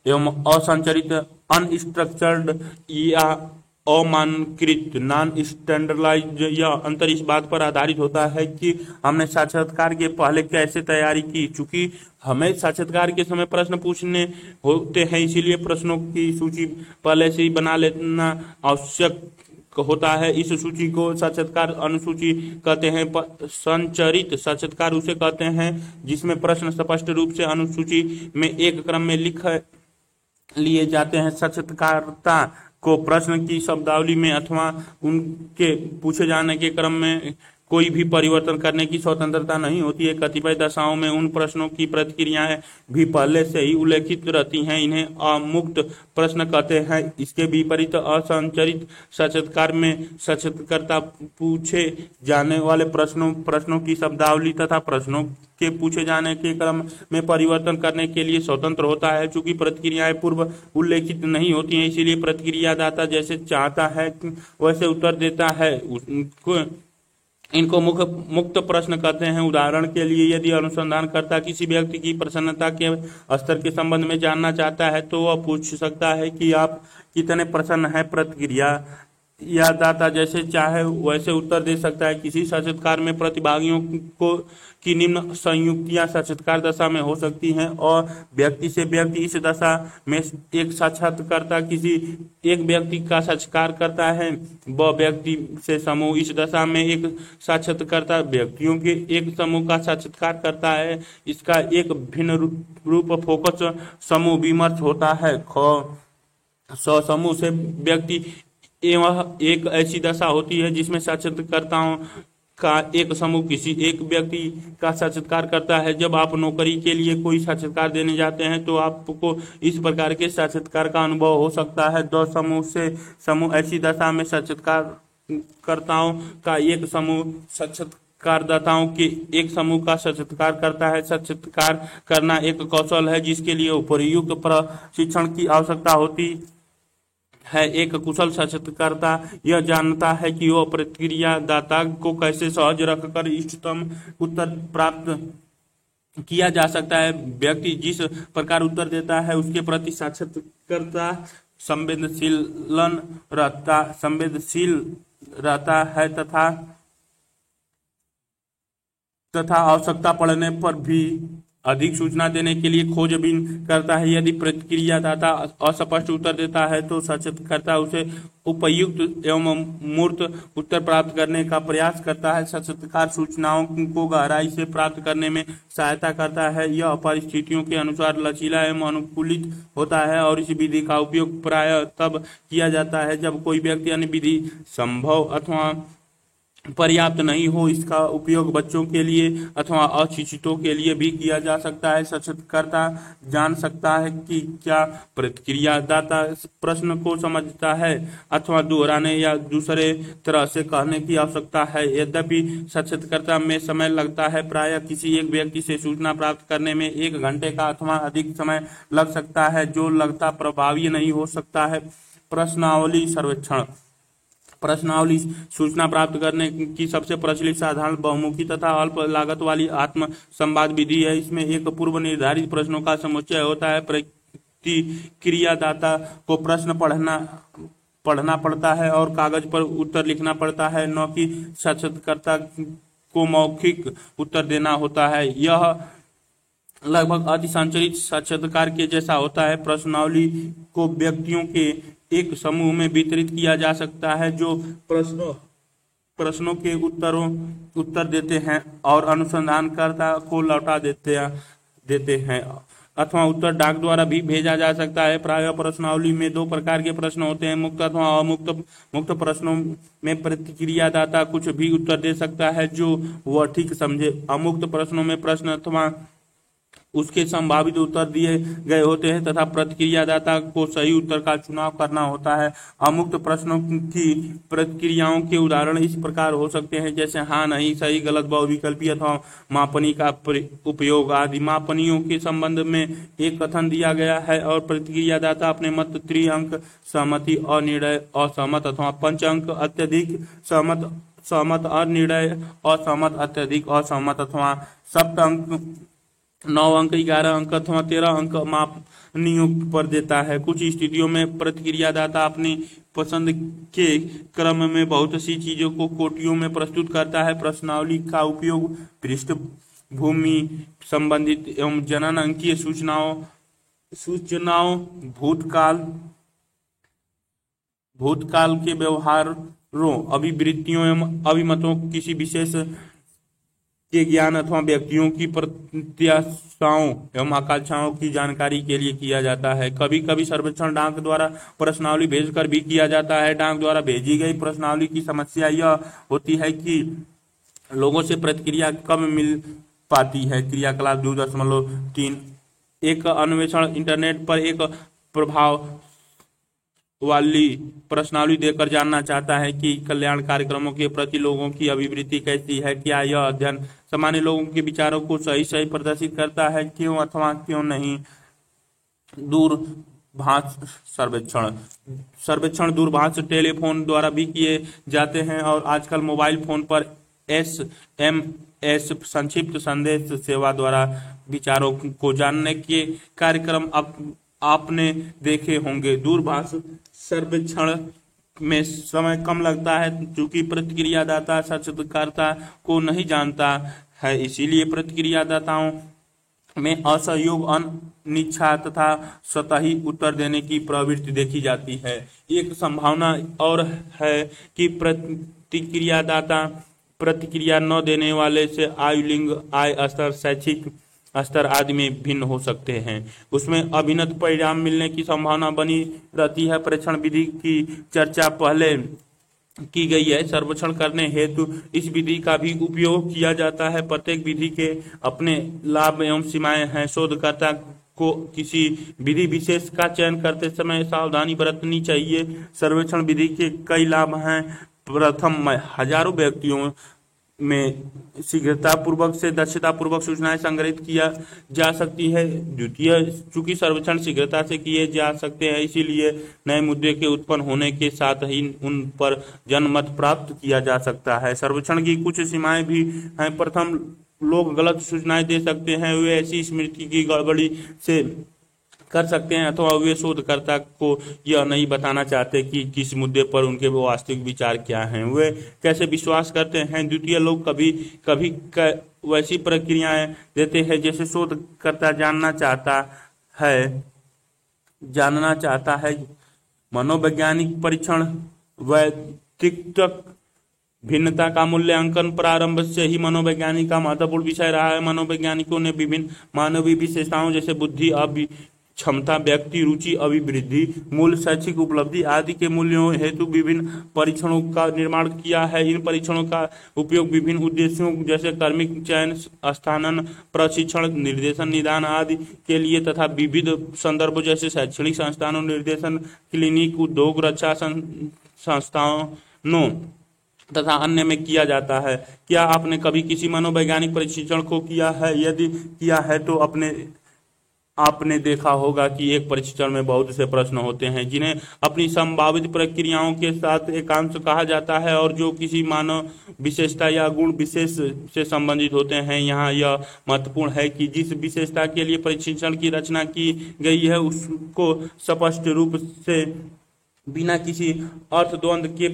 एवं असंरचित अनस्ट्रक्चर्ड या अमानकीकृत नॉन स्टैंडर्डाइज्ड यह अंतर इस बात पर आधारित होता है कि हमने साक्षात्कार के पहले कैसे तैयारी की। चूंकि हमें साक्षात्कार के समय प्रश्न पूछने होते हैं, इसीलिए प्रश्नों की सूची पहले से ही बना लेना आवश्यक होता है। इस सूची को साक्षात्कार अनुसूची कहते हैं। संरचित साक्षात्कार उसे कहते हैं जिसमें प्रश्न स्पष्ट रूप से अनुसूची में एक क्रम में लिख लिए जाते हैं। साक्षात्कारकर्ता को प्रश्न की शब्दावली में अथवा उनके पूछे जाने के क्रम में कोई भी परिवर्तन करने की स्वतंत्रता नहीं होती है। कतिपय दशाओं में उन प्रश्नों की प्रतिक्रियाएं भी पहले से ही उल्लेखित रहती हैं, इन्हें अमुक्त प्रश्न कहते हैं। इसके विपरीत असंरचित साक्षात्कार में साक्षात्कारकर्ता पूछे जाने वाले प्रश्नों की शब्दावली तथा प्रश्नों के पूछे जाने के क्रम में परिवर्तन करने के लिए स्वतंत्र होता है। चूंकि प्रतिक्रियाएं पूर्व उल्लेखित नहीं होती हैं, इसीलिए प्रतिक्रियादाता जैसे चाहता है वैसे उत्तर देता है। इनको मुक्त प्रश्न कहते हैं। उदाहरण के लिए, यदि अनुसंधानकर्ता किसी व्यक्ति की प्रसन्नता के स्तर के संबंध में जानना चाहता है तो वह पूछ सकता है कि आप कितने प्रसन्न हैं। प्रतिक्रिया या दाता जैसे चाहे वैसे उत्तर दे सकता है। किसी साक्षात्कार में प्रतिभागियों को की निम्न संयुक्तियां साक्षात्कार दशा में हो सकती हैं और व्यक्ति से व्यक्ति इस दशा में एक साक्षात्कारकर्ता किसी एक व्यक्ति का साक्षात्कार करता है, वह व्यक्ति से समूह इस दशा में एक साक्षात्कारकर्ता व्यक्तियों के एक समूह का साक्षात्कार करता है। इसका एक भिन्न रूप फोकस समूह विमर्श होता है। समूह से व्यक्ति एवं एक ऐसी दशा होती है जिसमें साक्षात्कारकर्ताओं का एक समूह किसी एक व्यक्ति का साक्षात्कार करता है। जब आप नौकरी के लिए कोई साक्षात्कार देने जाते हैं तो आपको इस प्रकार के साक्षात्कार का अनुभव हो सकता है। दो समूह से समूह ऐसी दशा में साक्षात्कारकर्ताओं का एक समूह साक्षात्कारदाताओं के एक समूह का साक्षात्कार करता है। साक्षात्कार करना एक कौशल है जिसके लिए उपयुक्त प्रशिक्षण की आवश्यकता होती है। एक कुशल साक्षात्कारकर्ता यह जानता है कि वह प्रतिक्रियादाता को कैसे सहज रखकर इष्टतम उत्तर प्राप्त किया जा सकता है। व्यक्ति जिस प्रकार उत्तर देता है उसके प्रति साक्षात्कारकर्ता संवेदनशील रहता है तथा आवश्यकता पड़ने पर भी अधिक सूचना देने के लिए खोजबीन करता है। यदि प्रतिक्रियादाता अस्पष्ट उत्तर देता है तो साक्षात्कारकर्ता उसे उपयुक्त एवं मूर्त उत्तर प्राप्त करने का प्रयास करता है। साक्षात्कार सूचनाओं को गहराई से प्राप्त करने में सहायता करता है। यह परिस्थितियों के अनुसार लचीला एवं अनुकूलित होता है और इस विधि का उपयोग प्रायः तब किया जाता है जब कोई व्यक्ति अन्य विधि संभव अथवा पर्याप्त नहीं हो। इसका उपयोग बच्चों के लिए अथवा अशिक्षितों के लिए भी किया जा सकता है। साक्षात्कारकर्ता जान सकता है कि क्या प्रतिक्रियादाता प्रश्न को समझता है अथवा दोहराने या दूसरे तरह से कहने की आवश्यकता है। यद्यपि साक्षात्कारकर्ता में समय लगता है, प्रायः किसी एक व्यक्ति से सूचना प्राप्त करने में 1 घंटे का अथवा अधिक समय लग सकता है, जो लगता प्रभावी नहीं हो सकता है। प्रश्नावली सर्वेक्षण। प्रश्नावली सूचना प्राप्त करने की सबसे प्रचलित साधारण बहुमुखी तथा अल्प लागत वाली आत्म संवाद विधि है। इसमें एक पूर्व निर्धारित प्रश्नों का समुच्चय होता है। प्रतिक्रियादाता को प्रश्न पढ़ना पड़ता है और कागज पर उत्तर लिखना पड़ता है, न कि साक्षात्कारकर्ता को मौखिक उत्तर देना होता है। यह लगभग अति संरचित साक्षात्कार के जैसा होता है। प्रश्नावली को व्यक्तियों के एक समूह में वितरित किया जा सकता है जो प्रश्नों के उत्तर देते हैं और अनुसंधानकर्ता को लौटा देते हैं अथवा उत्तर डाक द्वारा भी भेजा जा सकता है। प्रायः प्रश्नावली में 2 प्रकार के प्रश्न होते हैं, मुक्त अथवा अमुक्त। मुक्त प्रश्नों में प्रतिक्रियादाता कुछ भी उत्तर दे सकता है जो वह ठीक समझे। अमुक्त प्रश्नों में प्रश्न अथवा उसके संभावित उत्तर दिए गए होते हैं तथा प्रतिक्रियादाता को सही उत्तर का चुनाव करना होता है। अमुक्त प्रश्नों की प्रतिक्रियाओं के उदाहरण इस प्रकार हो सकते हैं जैसे हाँ, नहीं, सही, गलत, बहुविकल्पी अथवा मापनी का उपयोग आदि। मापनियों के संबंध में एक कथन दिया गया है और प्रतिक्रियादाता अपने मत 3 अंक सहमति, अनिर्णय, असहमत अथवा 5 अंक अत्यधिक सहमत, अनिर्णय, असहमत, अत्यधिक असहमत अथवा 7 अंक, 9 अंक, 11 अंक अथवा 13 अंक मापनियों पर देता है। कुछ स्थितियों में प्रतिक्रियादाता अपनी पसंद के क्रम में बहुत सी चीजों को कोटियों में प्रस्तुत करता है। प्रश्नावली का उपयोग पृष्ठभूमि संबंधित एवं जनन अंकीय सूचनाओं, भूतकाल के व्यवहारों, अभिवृत्तियों एवं अभिमतों, किसी विशेष के ज्ञान अथवा व्यक्तियों की प्रत्याशाओं एवं आकांक्षाओं की जानकारी के लिए किया जाता है। कभी कभी सर्वेक्षण डाक द्वारा प्रश्नावली भेजकर भी किया जाता है। डाक द्वारा भेजी गई प्रश्नावली की समस्या यह होती है कि लोगों से प्रतिक्रिया कम मिल पाती है। क्रियाकलाप 2.3। एक अन्वेषण इंटरनेट पर एक प्रभाव वाली प्रश्नावली देकर जानना चाहता है कि कल्याण कार्यक्रमों के प्रति लोगों की अभिवृत्ति कैसी है। क्या यह अध्ययन सामान्य लोगों के विचारों को सही प्रदर्शित करता है, क्यों अथवा क्यों नहीं। दूरभाष सर्वेक्षण दूरभाष टेलीफोन द्वारा भी किए जाते हैं और आजकल मोबाइल फोन पर SMS संक्षिप्त संदेश सेवा द्वारा विचारों को जानने के कार्यक्रम आपने देखे होंगे। दूरभाष सर्वेक्षण में समय कम लगता है, चूंकि प्रतिक्रियादाता साक्षात्कारकर्ता को नहीं जानता है, इसीलिए प्रतिक्रियादाताओं में असहयोग, अनिच्छा तथा सतही उत्तर देने की प्रवृत्ति देखी जाती है। एक संभावना और है कि प्रतिक्रियादाता प्रतिक्रिया न देने वाले से आयु, लिंग, आय स्तर, शैक्षिक स्तर आदि में भिन्न हो सकते हैं। उसमें अभिन्नत परिणाम मिलने की संभावना बनी रहती है। परीक्षण विधि की चर्चा पहले की गई है। सर्वेक्षण करने हेतु इस विधि का भी उपयोग किया जाता है। प्रत्येक विधि के अपने लाभ एवं सीमाएं हैं। शोधकर्ता को किसी विधि विशेष का चयन करते समय सावधानी बरतनी चाहिए। सर्वेक्षण विधि के कई लाभ हैं। प्रथम, हजारों व्यक्तियों में शीघ्रतापूर्वक से दक्षतापूर्वक सूचनाएं संग्रहित किया जा सकती है। द्वितीय, चूंकि सर्वेक्षण शीघ्रता से किए जा सकते हैं, इसीलिए नए मुद्दे के उत्पन्न होने के साथ ही उन पर जनमत प्राप्त किया जा सकता है। सर्वेक्षण की कुछ सीमाएं भी हैं। प्रथम, लोग गलत सूचनाएं दे सकते हैं। वे ऐसी स्मृति की गड़बड़ी से कर सकते हैं अथवा वे शोधकर्ता को यह नहीं बताना चाहते कि किस मुद्दे पर उनके वास्तविक विचार क्या हैं, वे कैसे विश्वास करते हैं। द्वितीय, लोग कभी कभी वैसी प्रक्रियाएं देते हैं जैसे शोधकर्ता जानना चाहता है। मनोवैज्ञानिक परीक्षण व्यक्तित्व भिन्नता का मूल्यांकन प्रारंभ से ही मनोवैज्ञानिक का महत्वपूर्ण विषय रहा है। मनोवैज्ञानिकों ने विभिन्न मानवीय विशेषताओं जैसे बुद्धि, क्षमता, व्यक्ति रुचि, अभिवृद्धि, मूल, शैक्षिक उपलब्धि आदि के मूल्यों हेतु विभिन्न परीक्षणों का निर्माण किया है। इन परीक्षणों का उपयोग विभिन्न उद्देश्यों जैसे कार्मिक चयन, स्थानन, प्रशिक्षण, निर्देशन, निदान आदि के लिए तथा विविध संदर्भों जैसे शैक्षणिक संस्थानों, निर्देशन, क्लिनिक, उद्योग, रक्षा संस्थानों तथा अन्य में किया जाता है। क्या आपने कभी किसी मनोवैज्ञानिक परीक्षण को किया है? यदि किया है तो आपने देखा होगा कि एक परीक्षण में बहुत से प्रश्न होते हैं जिन्हें अपनी संभावित प्रक्रियाओं के साथ एकांश कहा जाता है और जो किसी मानव विशेषता या गुण विशेष से संबंधित होते हैं। यहाँ यह महत्वपूर्ण है कि जिस विशेषता के लिए परीक्षण की रचना की गई है उसको स्पष्ट रूप से बिना किसी अर्थद्वंद के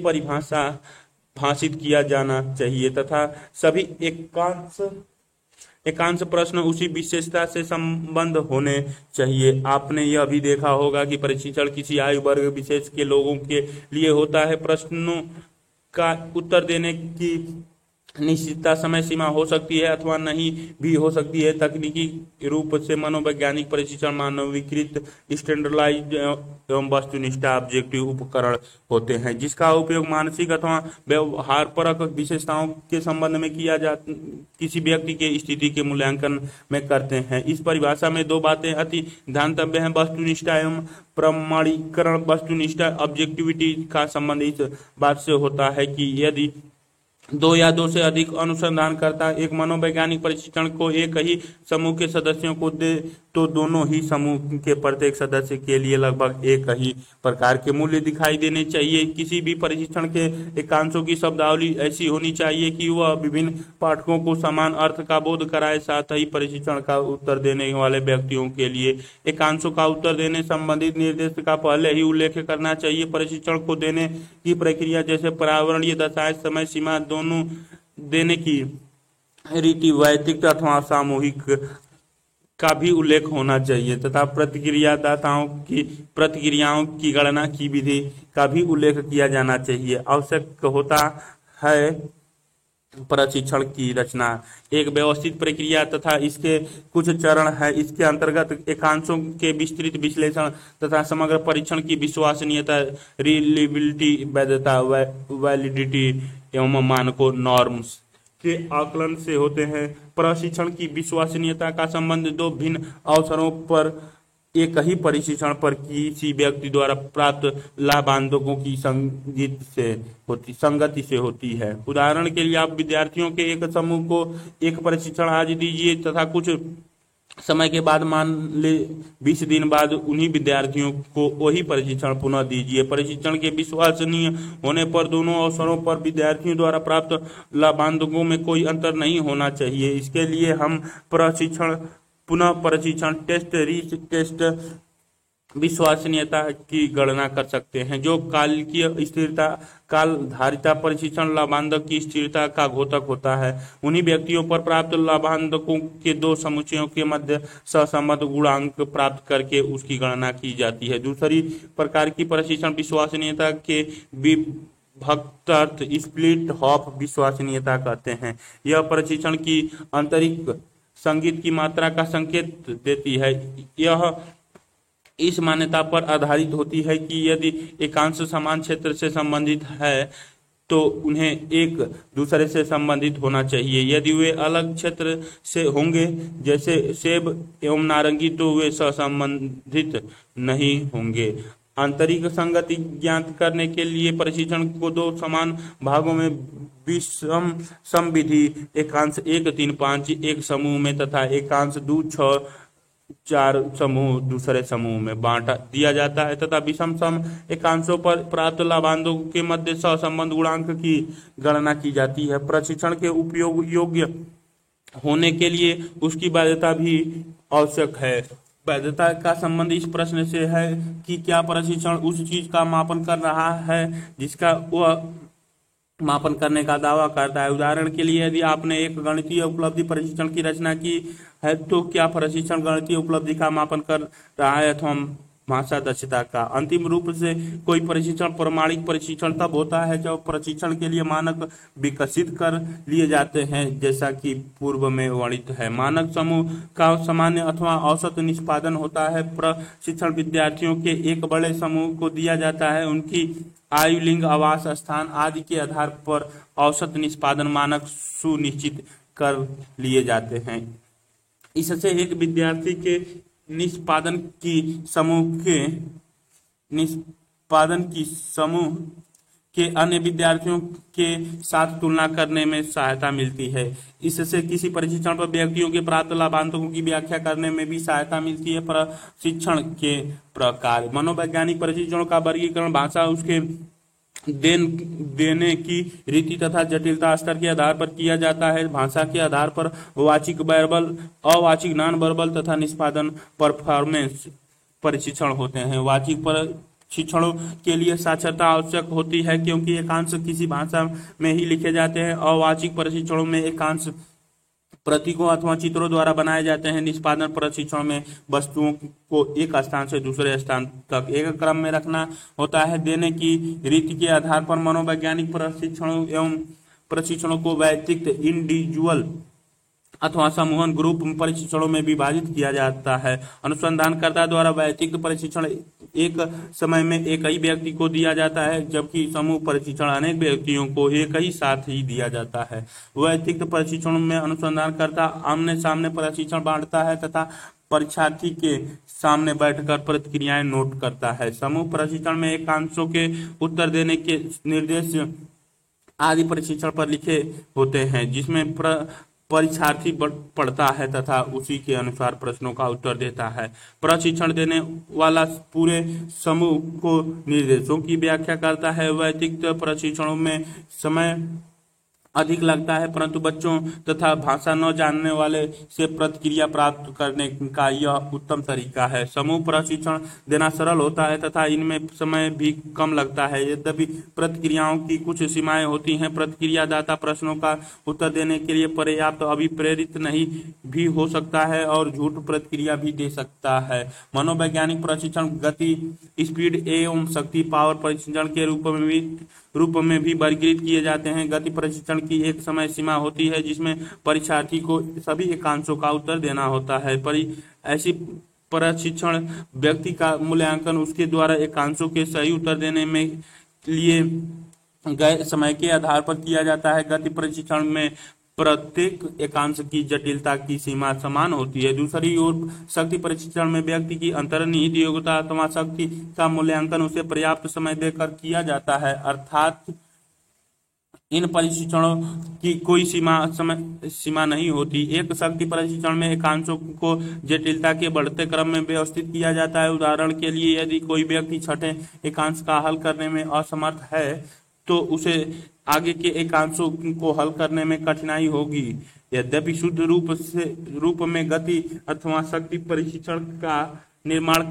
भाषित किया जाना चाहिए तथा सभी एकांश प्रश्न उसी विशेषता से संबंध होने चाहिए। आपने यह भी देखा होगा कि परीक्षण किसी आयु वर्ग विशेष के लोगों के लिए होता है। प्रश्नों का उत्तर देने की निश्चितता समय सीमा हो सकती है अथवा नहीं भी हो सकती है। तकनीकी रूप से मनोवैज्ञानिक परीक्षण मानवीकृत, स्टैंडर्डाइज्ड एवं वस्तुनिष्ठ ऑब्जेक्टिव उपकरण होते हैं जिसका उपयोग मानसिक अथवा व्यवहारपरक विशेषताओं के संबंध में किसी व्यक्ति के स्थिति के मूल्यांकन में करते हैं। इस परिभाषा में दो बातें अति ध्यातव्य हैं: वस्तुनिष्ठता एवं प्रमाणीकरण। वस्तुनिष्ठता ऑब्जेक्टिविटी का संबंध इस बात से होता है कि यदि दो या दो से अधिक अनुसंधानकर्ता एक मनोवैज्ञानिक परीक्षण को एक ही समूह के सदस्यों को दे तो दोनों ही समूह के प्रत्येक सदस्य के लिए लगभग एक ही प्रकार के मूल्य दिखाई देने चाहिए। किसी भी परीक्षण के एकांशों की शब्दावली ऐसी होनी चाहिए कि वह विभिन्न पाठकों को समान अर्थ का बोध कराए। साथ ही परीक्षण का उत्तर देने वाले व्यक्तियों के लिए एकांशों का उत्तर देने संबंधित निर्देश का पहले ही उल्लेख करना चाहिए। परीक्षण को देने की प्रक्रिया जैसे पर्यावरणीय दशाएं, समय सीमा, दोनों देने की रीति, वैयक्तिक अथवा सामूहिक का भी उल्लेख होना चाहिए तथा प्रतिक्रियादाताओं की प्रतिक्रियाओं की गणना की विधि का भी उल्लेख किया जाना चाहिए। आवश्यक होता है प्रशिक्षण की रचना एक व्यवस्थित प्रक्रिया तथा इसके कुछ चरण है। इसके अंतर्गत एकांशों के विस्तृत विश्लेषण तथा समग्र परीक्षण की विश्वसनीयता, रिलायबिलिटी, वैधता, वैलिडिटी एवं मानकों, नॉर्म्स के आकलन से होते हैं। प्रशिक्षण की विश्वसनीयता का संबंध दो भिन्न अवसरों पर एक ही परीक्षण पर किसी व्यक्ति द्वारा प्राप्त लाभांतों की संगति से होती है। उदाहरण के लिए आप विद्यार्थियों के एक समूह को एक परीक्षण आज दीजिए तथा कुछ समय के बाद, मान ले 20 दिन बाद, उन्हीं विद्यार्थियों को वही परीक्षण पुनः दीजिए। परीक्षण के विश्वसनीय होने पर दोनों अवसरों पर विद्यार्थियों द्वारा प्राप्त लाभांतों में कोई अंतर नहीं होना चाहिए। इसके लिए हम पुनः परीक्षण, टेस्ट, रीटेस्ट विश्वसनीयता की गणना कर सकते हैं। जो कालिकीय स्थिरता कालधारिता परीक्षण लाभांश की स्थिरता का घोतक होता है। उन्हीं व्यक्तियों पर प्राप्त लाभांशों के दो समुच्चयों के मध्य सहसंबंध गुणांक प्राप्त करके उसकी गणना की जाती है। दूसरी प्रकार की परीक्षण विश्वसनीयता के विभक्त स्प्लिट हॉफ विश्वसनीयता कहते हैं। यह परीक्षण की आंतरिक संगीत की मात्रा का संकेत देती है। यह इस मान्यता पर आधारित होती है कि यदि एकांश समान क्षेत्र से संबंधित है तो उन्हें एक दूसरे से संबंधित होना चाहिए। यदि वे अलग क्षेत्र से होंगे, जैसे सेब एवं नारंगी, तो वे सहसंबंधित नहीं होंगे। आंतरिक संगति ज्ञात करने के लिए परीक्षण को दो समान भागों में विषम समविधि एकांश 1, 3, 5 एक समूह में तथा एकांश 2, 6, 4 समूह दूसरे समूह में बांट दिया जाता है तथा विषम सम एकांशों पर प्राप्त लाभांशों के मध्य सहसंबंध गुणांक की गणना की जाती है। प्रशिक्षण के उपयोग योग्य होने के लिए उसकी वैधता भी आवश्यक है। वैधता का संबंध इस प्रश्न से है कि क्या प्रशिक्षण उस चीज का मापन कर रहा है जिसका वह मापन करने का दावा करता है। उदाहरण के लिए, यदि आपने एक गणितीय उपलब्धि परीक्षण की रचना की है तो क्या प्रशिक्षण गणितीय उपलब्धि का मापन कर रहा है अथवा भाषा दक्षता का। अंतिम रूप से कोई प्रशिक्षण प्रमाणिक प्रशिक्षण तब होता है जब प्रशिक्षण के लिए मानक विकसित कर लिए जाते हैं, जैसा कि पूर्व में वर्णित है। मानक समूह का सामान्य अथवा औसत निष्पादन होता है। प्रशिक्षण विद्यार्थियों के एक बड़े समूह को दिया जाता है। उनकी आयु, लिंग, आवास स्थान आदि के आधार पर औसत निष्पादन मानक सुनिश्चित कर लिए जाते हैं। इससे एक विद्यार्थी के निष्पादन की समूह के अन्य विद्यार्थियों के साथ तुलना करने में सहायता मिलती है। इससे किसी प्रशिक्षण पर व्यक्तियों के प्राप्त लाभांशों की व्याख्या करने में भी सहायता मिलती है। प्रशिक्षण के प्रकार। मनोवैज्ञानिक प्रशिक्षणों का वर्गीकरण भाषा, उसके देने की रीति तथा जटिलता स्तर के आधार पर किया जाता है। भाषा के आधार पर वाचिक, वर्बल, अवाचिक, नॉन वर्बल तथा निष्पादन परफॉर्मेंस प्रशिक्षण होते हैं। वाचिक प्रशिक्षणों के लिए साक्षरता आवश्यक होती है क्योंकि एकांश किसी भाषा में ही लिखे जाते हैं। अवाचिक प्रशिक्षणों में एकांश प्रतीकों अथवा चित्रों द्वारा बनाए जाते हैं। निष्पादन प्रशिक्षण में वस्तुओं को एक स्थान से दूसरे स्थान तक एक क्रम में रखना होता है। देने की रीति के आधार पर मनोवैज्ञानिक प्रशिक्षणों को वैयक्तिक, इंडिविजुअल अथवा समूहन ग्रुप प्रशिक्षणों में विभाजित किया जाता है। अनुसंधानकर्ता द्वारा वैयक्तिक प्रशिक्षण एक समय में एक ही व्यक्ति को दिया जाता है, जबकि समूह प्रशिक्षण अनेक व्यक्तियों को एक ही साथ ही दिया जाता है। वैयक्तिक प्रशिक्षण में अनुसंधानकर्ता आमने सामने प्रशिक्षण बांटता है तथा परीक्षार्थी के सामने बैठकर प्रतिक्रियाएं नोट करता है। समूह प्रशिक्षण में एकांशों के उत्तर देने के निर्देश आदि प्रशिक्षण पर लिखे होते हैं, जिसमें परीक्षार्थी पढ़ता है तथा उसी के अनुसार प्रश्नों का उत्तर देता है। प्रशिक्षण देने वाला पूरे समूह को निर्देशों की व्याख्या करता है। वैयक्तिक प्रशिक्षणों में समय अधिक लगता है, परंतु बच्चों तथा भाषा न जानने वाले से प्रतिक्रिया प्राप्त करने का यह उत्तम तरीका है। समूह प्रशिक्षण देना सरल होता है तथा इनमें समय भी कम लगता है। यद्यपि प्रतिक्रियाओं की कुछ सीमाएं होती हैं। प्रतिक्रियादाता प्रश्नों का उत्तर देने के लिए पर्याप्त अभिप्रेरित नहीं भी हो सकता है और झूठ प्रतिक्रिया भी दे सकता है। मनोवैज्ञानिक प्रशिक्षण गति, स्पीड एवं शक्ति, पावर प्रशिक्षण के रूप में भी वर्गीकृत किए जाते हैं। गति प्रशिक्षण की एक समय सीमा होती है जिसमें परीक्षार्थी को सभी एकांशों का उत्तर देना होता है। ऐसी प्रशिक्षण व्यक्ति का मूल्यांकन उसके द्वारा एकांशों के सही उत्तर देने में लिए गए समय के आधार पर किया जाता है। गति प्रशिक्षण में प्रत्येक एकांश की जटिलता की सीमा समान होती है। दूसरी ओर शक्ति प्रशिक्षण में व्यक्ति की अंतर्निहित योग्यता अथवा शक्ति का मूल्यांकन उसे पर्याप्त समय देकर किया जाता है। अर्थात इन प्रशिक्षणों की कोई सीमा नहीं होती। एक शक्ति प्रशिक्षण में एकांशों को जटिलता के बढ़ते क्रम में व्यवस्थित किया जाता है। उदाहरण के लिए, यदि कोई व्यक्ति छठे एकांश का हल करने में असमर्थ है तो उसे आगे के एकांशों को हल करने में कठिनाई होगी। यद्यपि शुद्ध रूप में गति अथवा शक्ति प्रशिक्षण का निर्माण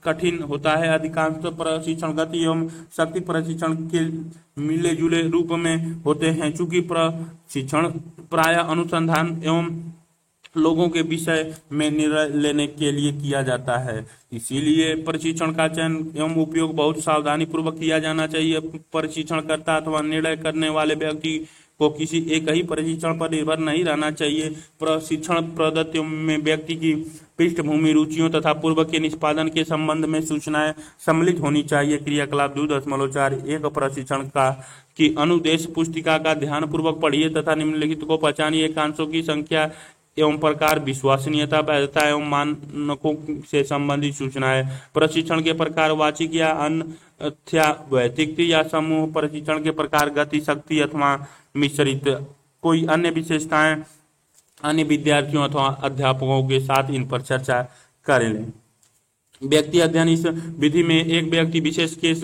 कठिन होता है। अधिकांश प्रशिक्षण गति एवं शक्ति प्रशिक्षण के मिले जुले रूप में होते हैं। चूंकि प्रशिक्षण प्रायः अनुसंधान एवं लोगों के विषय में निर्णय लेने के लिए किया जाता है, इसीलिए प्रशिक्षण का चयन एवं उपयोग बहुत सावधानी पूर्वक किया जाना चाहिए। प्रशिक्षणकर्ता अथवा निर्णय करने वाले व्यक्ति को किसी एक ही प्रशिक्षण पर निर्भर नहीं रहना चाहिए। प्रशिक्षण पद्धतियों में व्यक्ति की पृष्ठभूमि, रुचियों तथा पूर्व के निष्पादन के संबंध में सूचनाएं सम्मिलित होनी चाहिए। क्रियाकलाप 2.4 एक प्रशिक्षण का की अनुदेश पुस्तिका का ध्यान पूर्वक पढ़िए तथा निम्नलिखित को पहचानिए। एकांशों की संख्या एवं प्रकार, विश्वसनीयता, वैधता एवं मानकों से संबंधित सूचनाएं। प्रशिक्षण के प्रकार, वाचिक या अन्यथा वैयक्तिक या समूह प्रशिक्षण के प्रकार, गति, शक्ति अथवा मिश्रित। कोई अन्य विशेषताएं अन्य विद्यार्थियों अथवा अध्यापकों के साथ इन पर चर्चा करें। व्यक्ति अध्ययन, इस विधि में एक व्यक्ति विशेष केस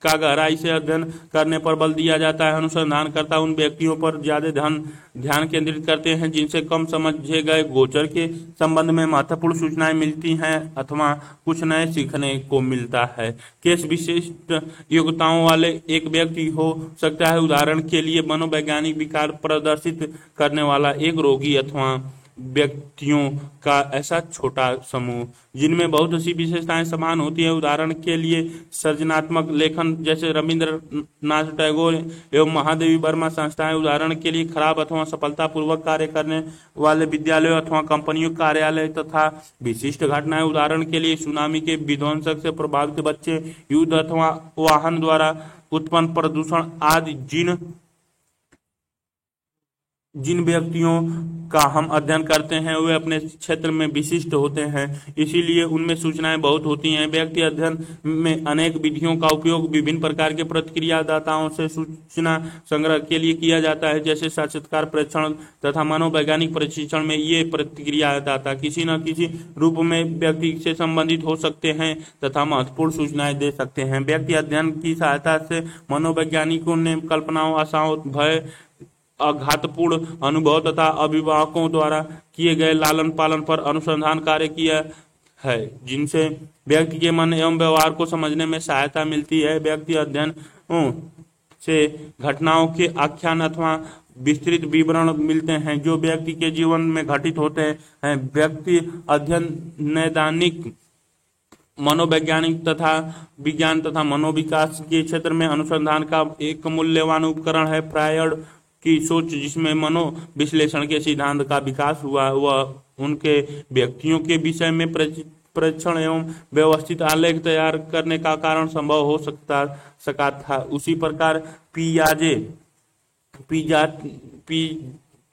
का गहराई से अध्ययन करने पर बल दिया जाता है। अनुसंधानकर्ता उन व्यक्तियों पर ज्यादा ध्यान केंद्रित करते हैं जिनसे कम समझे गए गोचर के संबंध में महत्वपूर्ण सूचनाएं मिलती हैं अथवा कुछ नए सीखने को मिलता है। केस विशिष्ट योग्यताओं वाले एक व्यक्ति हो सकता है, उदाहरण के लिए मनोवैज्ञानिक विकार प्रदर्शित करने वाला एक रोगी अथवा व्यक्तियों का ऐसा छोटा समूह जिनमें बहुत सी विशेषताएं समान होती है। उदाहरण के लिए सृजनात्मक लेखन जैसे रविंद्रनाथ टैगोर एवं महादेवी वर्मा संस्थाएं। उदाहरण के लिए खराब अथवा सफलतापूर्वक कार्य करने वाले विद्यालयों अथवा कंपनियों कार्यालय तथा विशिष्ट घटनाएं। उदाहरण के लिए सुनामी के विध्वंसक से प्रभावित बच्चे, युद्ध अथवा वाहन द्वारा उत्पन्न प्रदूषण आदि। जिन व्यक्तियों का हम अध्ययन करते हैं वे अपने क्षेत्र में विशिष्ट होते हैं, इसीलिए उनमें सूचनाएं बहुत होती हैं। व्यक्ति अध्ययन में अनेक विधियों का उपयोग विभिन्न प्रकार के प्रतिक्रियादाताओं से सूचना संग्रह के लिए किया जाता है, जैसे साक्षात्कार, परीक्षण तथा मनोवैज्ञानिक प्रशिक्षण में ये प्रतिक्रियादाता किसी न किसी रूप में व्यक्ति से संबंधित हो सकते हैं तथा महत्वपूर्ण सूचनाएं दे सकते हैं। व्यक्ति अध्ययन की सहायता से मनोवैज्ञानिकों ने कल्पनाओं, आशाओं, भय, आघातपूर्ण अनुभव तथा अभिभावकों द्वारा किए गए लालन पालन पर अनुसंधान कार्य किया है, जिनसे व्यक्ति के मन एवं व्यवहार को समझने में सहायता मिलती है। व्यक्ति अध्ययन से घटनाओं के आख्यान अथवा विस्तृत विवरण मिलते हैं जो व्यक्ति के जीवन में घटित होते हैं। व्यक्ति अध्ययन नैदानिक, मनोवैज्ञानिक तथा विज्ञान तथा मनोविकास के क्षेत्र में अनुसंधान का एक मूल्यवान उपकरण है। फ्रायड की सोच, जिसमें मनोविश्लेषण के सिद्धांत का विकास हुआ, वह उनके व्यक्तियों के विषय में परीक्षण एवं व्यवस्थित आलेख तैयार करने का कारण संभव हो सका था। उसी प्रकार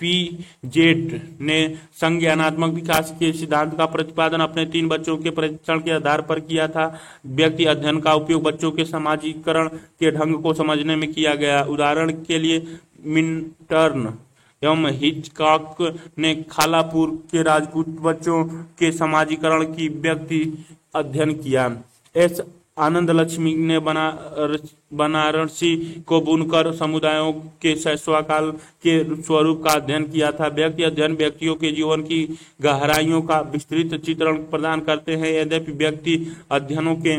पीजेट ने संज्ञानात्मक विकास के सिद्धांत का प्रतिपादन अपने 3 बच्चों के परीक्षण के आधार पर किया था। व्यक्ति अध्ययन का उपयोग बच्चों के समाजीकरण के ढंग को समझने में किया गया। उदाहरण के लिए मिन्टर्न एवं हिचकॉक ने खालापुर के राजपूत बच्चों के समाजीकरण की व्यक्ति अध्ययन किया। एस आनंद लक्ष्मी ने बनारसी को बुनकर समुदायों के शैशवकाल के स्वरूप का अध्ययन किया था। व्यक्ति अध्ययन व्यक्तियों के जीवन की गहराइयों का विस्तृत चित्रण प्रदान करते हैं। यद्यपि व्यक्ति अध्ययनों के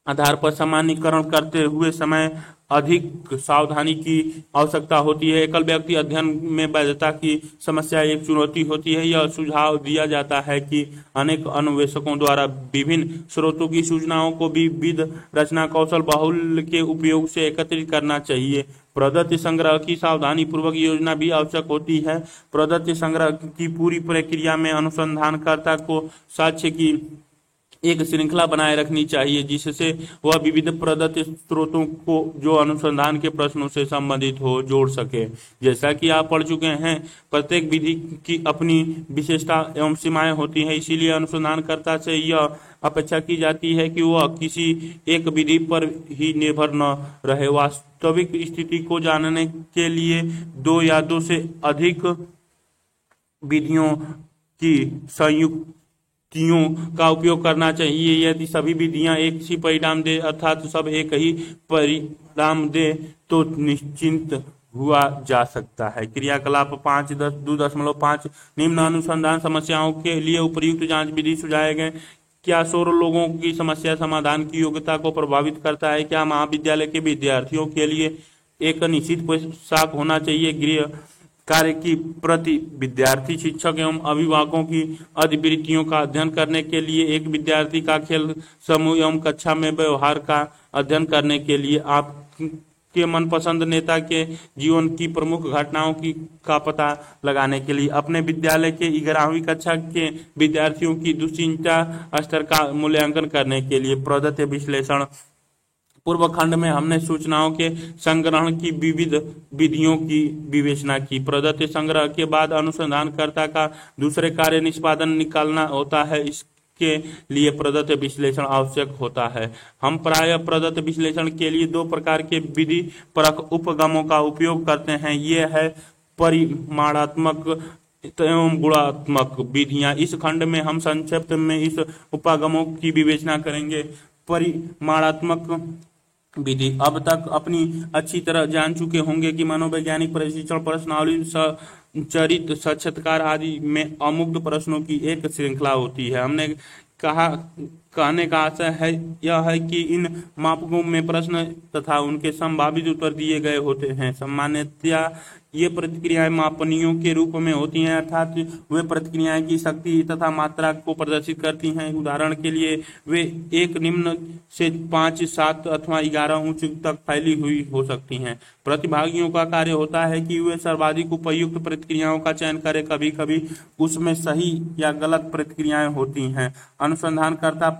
आधार पर सामान्यीकरण करते हुए समय अधिक सावधानी की आवश्यकता होती है। एकल व्यक्ति अध्ययन में वैधता की समस्या एक चुनौती होती है। यह सुझाव दिया जाता है कि अनेक अन्वेषकों द्वारा विभिन्न स्रोतों की सूचनाओं को विविध रचना कौशल बहुल के उपयोग से एकत्रित करना चाहिए। प्रदत्त संग्रह की सावधानी पूर्वक योजना भी आवश्यक होती है। प्रदत्त संग्रह की पूरी प्रक्रिया में अनुसंधानकर्ता को साक्ष्य की एक श्रृंखला बनाए रखनी चाहिए, जिससे वह विविध प्रदत्त स्रोतों को जो अनुसंधान के प्रश्नों से संबंधित हो जोड़ सके। जैसा कि आप पढ़ चुके हैं, प्रत्येक विधि की अपनी विशेषता एवं सीमाएं होती हैं, इसीलिए अनुसंधानकर्ता से यह अपेक्षा की जाती है कि वह किसी एक विधि पर ही निर्भर न रहे। वास्तविक स्थिति को जानने के लिए 2 या 2 से अधिक विधियों की संयुक्तियों का उपयोग करना चाहिए। यदि सभी विधियां एक ही परिणाम दे अर्थात सब एक ही परिणाम दे तो निश्चिंत हुआ जा सकता है। क्रियाकलाप 5.2.5 निम्न अनुसंधान समस्याओं के लिए उपयुक्त जांच विधि सुझाए गए क्या शोर लोगों की समस्या समाधान की योग्यता को प्रभावित करता है? क्या महाविद्यालय के विद्यार्थियों के लिए एक निश्चित पोशाक होना चाहिए? गृह कार्य की प्रति विद्यार्थी, शिक्षक एवं अभिभावकों की अधिवृत्तियों का अध्ययन करने के लिए, एक विद्यार्थी का खेल समूह एवं कक्षा में व्यवहार का अध्ययन करने के लिए, आपके मनपसंद नेता के जीवन की प्रमुख घटनाओं की का पता लगाने के लिए, अपने विद्यालय के 11वीं कक्षा के विद्यार्थियों की दुश्चिंता स्तर का मूल्यांकन करने के लिए। प्रदत्त विश्लेषण। पूर्व खंड में हमने सूचनाओं के संग्रहण की विविध विधियों की विवेचना की। प्रदत्त संग्रह के बाद अनुसंधानकर्ता का दूसरे कार्य निष्पादन निकालना होता है। इसके लिए प्रदत्त विश्लेषण आवश्यक होता है। हम प्रायः प्रदत्त विश्लेषण के लिए दो प्रकार के विधि परक उपगमों का उपयोग करते हैं। ये है परिमाणात्मक एवं गुणात्मक विधियां। इस खंड में हम संक्षिप्त में इस उपागमों की विवेचना करेंगे। परिमाणात्मक विधि। अब तक अपनी अच्छी तरह जान चुके होंगे कि मनोवैज्ञानिक प्रशिक्षण प्रश्नावली, चरित साक्षात्कार आदि में अमुक्त प्रश्नों की एक श्रृंखला होती है। हमने कहने का आशय है यह है कि इन मापकों में प्रश्न तथा उनके संभावित उत्तर दिए गए होते हैं। सामान्यतया ये प्रतिक्रियाएं मापनीयों के रूप में होती हैं, अर्थात वे प्रतिक्रियाएं की शक्ति तथा मात्रा को प्रदर्शित करती हैं। उदाहरण के लिए वे एक निम्न से 5, 7 अथवा 11 उच्च तक फैली हुई हो सकती हैं। प्रतिभागियों का कार्य होता है कि वे सर्वाधिक उपयुक्त प्रतिक्रियाओं का चयन करें। कभी कभी उसमें सही या गलत प्रतिक्रियाएं होती हैं। अनुसंधानकर्ता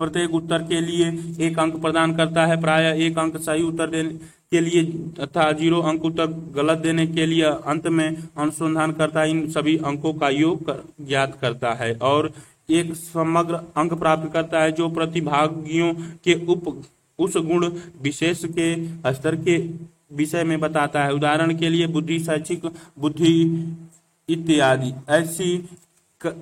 प्रत्येक उत्तर के लिए 1 अंक प्रदान करता है। प्रायः 1 अंक सही उत्तर देने के लिए तथा 0 अंक उत्तर गलत देने के लिए। अंत में अनुसंधानकर्ता इन सभी अंकों का योग ज्ञात करता है और एक समग्र अंक प्राप्त करता है जो प्रतिभागियों के उस गुण विशेष के स्तर के विषय में बताता है। उदाहरण के लिए बुद्धि, शैक्षिक बुद्धि इत्यादि।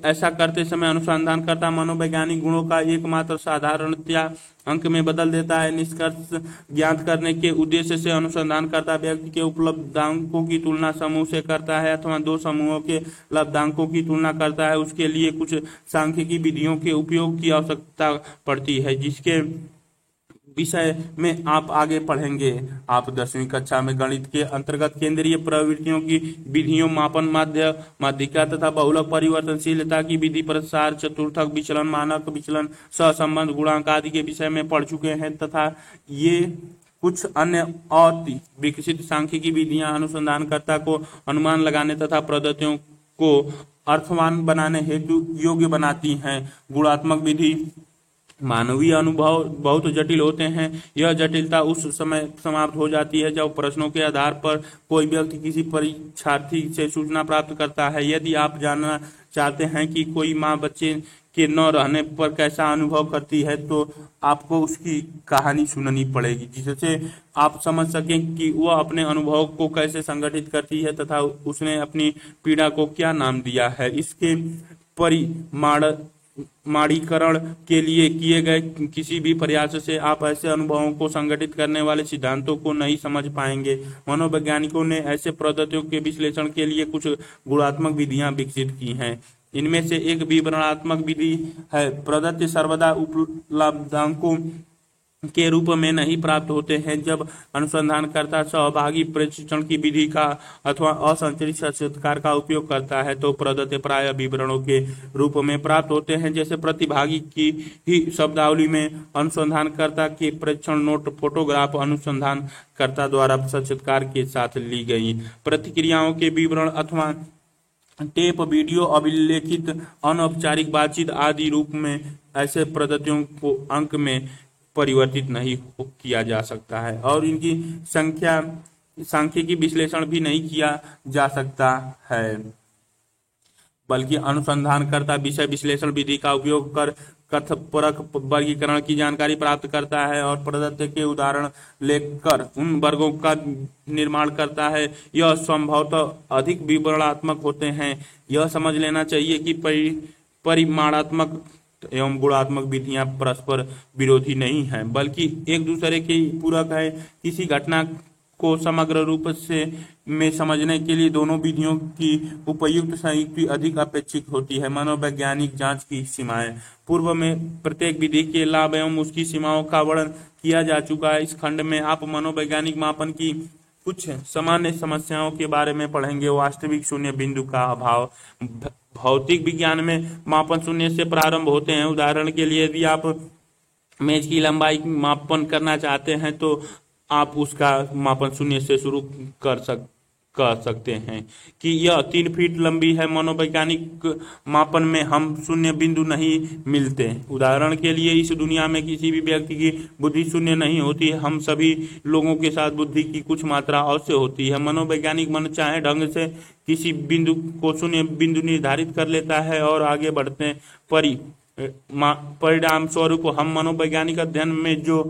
ऐसा करते समय अनुसंधानकर्ता मनोवैज्ञानिक गुणों का एकमात्र साधारणतया अंक में बदल देता है। निष्कर्ष ज्ञात करने के उद्देश्य से अनुसंधानकर्ता व्यक्ति के उपलब्धांकों की तुलना समूह से करता है अथवा 2 समूहों के लब्धांकों की तुलना करता है। उसके लिए कुछ सांख्यिकी विधियों के उपयोग की आवश्यकता पड़ती है, जिसके विषय में आप आगे पढ़ेंगे। आप 10वीं कक्षा में गणित के अंतर्गत केंद्रीय प्रवृत्तियों की विधियों, मापन माध्य, माध्यिका तथा बहुलक परिवर्तनशीलता की विधि, प्रसार, चतुर्थक विचलन, मानक विचलन, सहसंबंध, गुणांक आदि के विषय में पढ़ चुके हैं तथा ये कुछ अन्य अति विकसित सांख्यिकी विधियां अनुसंधानकर्ता को अनुमान लगाने तथा पद्धतियों को अर्थवान बनाने हेतु योग्य बनाती हैं। गुणात्मक विधि। मानवीय अनुभव बहुत जटिल होते हैं। यह जटिलता उस समय समाप्त हो जाती है जब प्रश्नों के आधार पर कोई व्यक्ति किसी परीक्षार्थी से सूचना प्राप्त करता है। यदि आप जानना चाहते हैं कि कोई माँ बच्चे के न रहने पर कैसा अनुभव करती है तो आपको उसकी कहानी सुननी पड़ेगी, जिससे आप समझ सकें कि वह अपने अनुभव को कैसे संगठित करती है तथा उसने अपनी पीड़ा को क्या नाम दिया है। इसके परिमाणीकरण के लिए किए गए किसी भी प्रयास से आप ऐसे अनुभवों को संगठित करने वाले सिद्धांतों को नहीं समझ पाएंगे। मनोवैज्ञानिकों ने ऐसे पद्धतियों के विश्लेषण के लिए कुछ गुणात्मक विधियां विकसित की हैं। इनमें से एक विवरणात्मक विधि है। प्रदत्त सर्वदा उपलब्धांकों के रूप में नहीं प्राप्त होते हैं। जब अनुसंधानकर्ता सहभागी प्रशिक्षण की विधि का अथवा असंरचित साक्षात्कार का उपयोग करता है तो प्रदत्त प्राय विवरणों के रूप में प्राप्त होते हैं। जैसे प्रतिभागी की ही शब्दावली में अनुसंधानकर्ता के परीक्षण नोट, फोटोग्राफ अनुसंधानकर्ता द्वारा साक्षात्कार के साथ ली गई प्रतिक्रियाओं के विवरण अथवा टेप, वीडियो, अभिलेखित अनौपचारिक बातचीत आदि रूप में ऐसे पद्धतियों को अंक में परिवर्तित नहीं किया जा सकता है और इनकी सांख्यिकी विश्लेषण भी नहीं किया जा सकता है, बल्कि अनुसंधानकर्ता विषय विश्लेषण विधि का उपयोग कर कथपरक वर्गीकरण की जानकारी प्राप्त करता है और प्रदत्त के उदाहरण लेकर उन वर्गों का निर्माण करता है। यह संभवतः अधिक विवरणात्मक होते हैं। यह समझ लेना चाहिए कि परिमाणात्मक एवं गुणात्मक विधियां परस्पर विरोधी नहीं हैं, बल्कि एक दूसरे के पूरक है। किसी घटना को समग्र रूप से में समझने के लिए दोनों विधियों की उपयुक्त संयुक्ति अधिक अपेक्षित होती है। मनोवैज्ञानिक जांच की सीमाएं। पूर्व में प्रत्येक विधि के लाभ एवं उसकी सीमाओं का वर्णन किया जा चुका है। इस खंड में आप मनोवैज्ञानिक मापन की कुछ सामान्य समस्याओं के बारे में पढ़ेंगे। वास्तविक शून्य बिंदु का अभाव। भौतिक विज्ञान में मापन शून्य से प्रारंभ होते हैं। उदाहरण के लिए यदि आप मेज की लंबाई मापन करना चाहते हैं तो आप उसका मापन शून्य से शुरू कर सकते हैं कि यह 3 फीट लंबी है। मनोवैज्ञानिक मापन में हम शून्य बिंदु नहीं मिलते। उदाहरण के लिए इस दुनिया में किसी भी व्यक्ति की बुद्धि शून्य नहीं होती है। हम सभी लोगों के साथ बुद्धि की कुछ मात्रा अवश्य होती है। मनोवैज्ञानिक मन चाहे ढंग से किसी बिंदु को शून्य बिंदु निर्धारित कर लेता है और आगे बढ़ते परिणाम स्वरूप हम मनोवैज्ञानिक अध्ययन में जो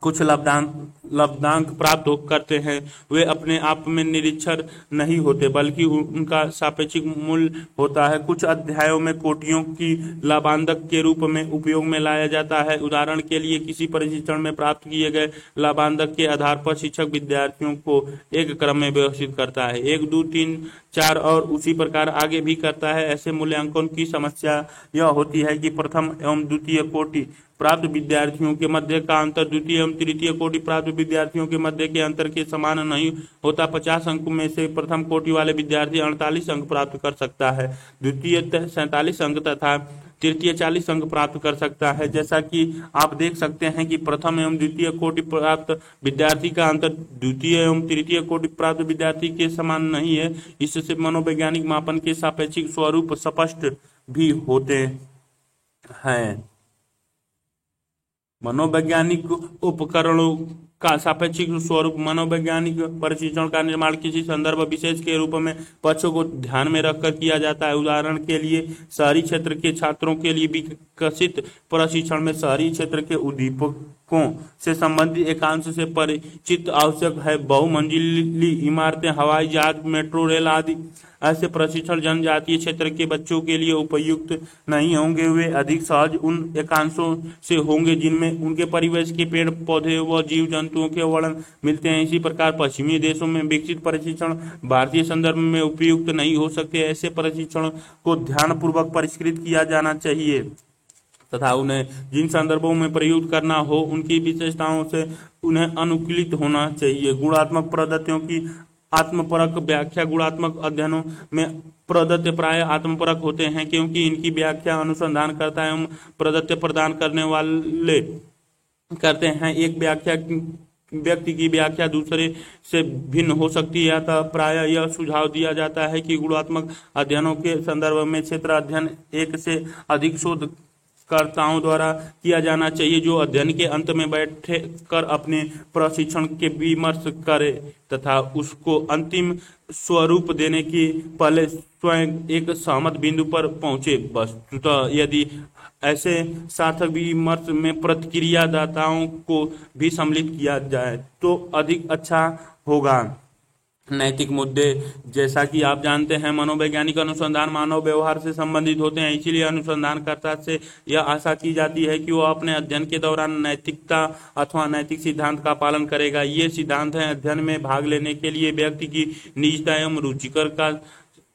कुछ लब्धांक प्राप्त करते हैं वे अपने आप में निरीक्षण नहीं होते बल्कि उनका सापेक्षिक मूल्य होता है। कुछ अध्यायों में कोटियों की लाभांक के रूप में उपयोग में लाया जाता है। उदाहरण के लिए किसी प्रशिक्षण में प्राप्त किए गए लाभांक के आधार पर शिक्षक विद्यार्थियों को एक क्रम में व्यवस्थित करता है, 1 2 3 4 और उसी प्रकार आगे भी करता है। ऐसे मूल्यांकन की समस्या यह होती है कि प्रथम एवं द्वितीय कोटि प्राप्त विद्यार्थियों के मध्य का अंतर द्वितीय एवं तृतीय कोटि प्राप्त विद्यार्थियों के मध्य के अंतर के समान नहीं होता। 50 अंक में से प्रथम कोटि वाले विद्यार्थी 48 अंक प्राप्त कर सकता है, द्वितीय 47 अंक तथा तृतीय 40 अंक प्राप्त कर सकता है। जैसा कि आप देख सकते हैं कि प्रथम एवं द्वितीय कोटि प्राप्त विद्यार्थी का अंतर द्वितीय एवं तृतीय कोटि प्राप्त विद्यार्थी के समान नहीं है। इससे मनोवैज्ञानिक मापन के सापेक्षिक स्वरूप स्पष्ट भी होते हैं। मनोवैज्ञानिक उपकरणों का सापेक्षिक स्वरूप। मनोवैज्ञानिक परीक्षण का निर्माण किसी संदर्भ विशेष के रूप में पक्षों को ध्यान में रखकर किया जाता है। उदाहरण के लिए शहरी क्षेत्र के छात्रों के लिए विकसित प्रशिक्षण में शहरी क्षेत्र के उद्दीपकों से संबंधित एकांश से परिचित आवश्यक है। बहुमंजिली इमारतें, हवाई जहाज, मेट्रो रेल आदि ऐसे प्रशिक्षण जनजातीय क्षेत्र के बच्चों के लिए उपयुक्त नहीं होंगे। वे अधिक सहज उन एकांशों से होंगे जिनमें उनके परिवेश के पेड़ पौधे व जीव जंतुओं के वर्णन मिलते हैं। इसी प्रकार पश्चिमी देशों में विकसित प्रशिक्षण भारतीय संदर्भ में उपयुक्त नहीं हो सकते। ऐसे प्रशिक्षण को ध्यानपूर्वक परिष्कृत किया जाना चाहिए तथा उन्हें जिन संदर्भों में प्रयुक्त करना हो उनकी विशेषताओं से उन्हें अनुकूलित होना चाहिए। गुणात्मक पद्धतियों की आत्मपरक व्याख्या। गुणात्मक अध्ययनों में प्रदत्त प्राय आत्मपरक होते हैं क्योंकि इनकी व्याख्या अनुसंधानकर्ता एवं प्रदत्त प्रदान करने वाले करते हैं। एक व्यक्ति की व्याख्या दूसरे से भिन्न हो सकती है। अतः प्राय यह सुझाव दिया जाता है कि गुणात्मक अध्ययनों के संदर्भ में क्षेत्र अध्ययन एक से अधिक शोधकर्ताओं द्वारा किया जाना चाहिए जो अध्ययन के अंत में बैठ कर अपने प्रशिक्षण के विमर्श करे तथा उसको अंतिम स्वरूप देने के पहले स्वयं एक सहमत बिंदु पर पहुंचे। वस्तुतः यदि ऐसे सार्थक विमर्श में प्रतिक्रियादाताओं को भी सम्मिलित किया जाए तो अधिक अच्छा होगा। नैतिक मुद्दे। जैसा कि आप जानते हैं मनोवैज्ञानिक अनुसंधान मानव व्यवहार से संबंधित होते हैं, इसीलिए अनुसंधानकर्ता से यह आशा की जाती है कि वह अपने अध्ययन के दौरान नैतिकता अथवा नैतिक सिद्धांत का पालन करेगा। ये सिद्धांत हैं अध्ययन में भाग लेने के लिए व्यक्ति की निजता एवं रुचिकर का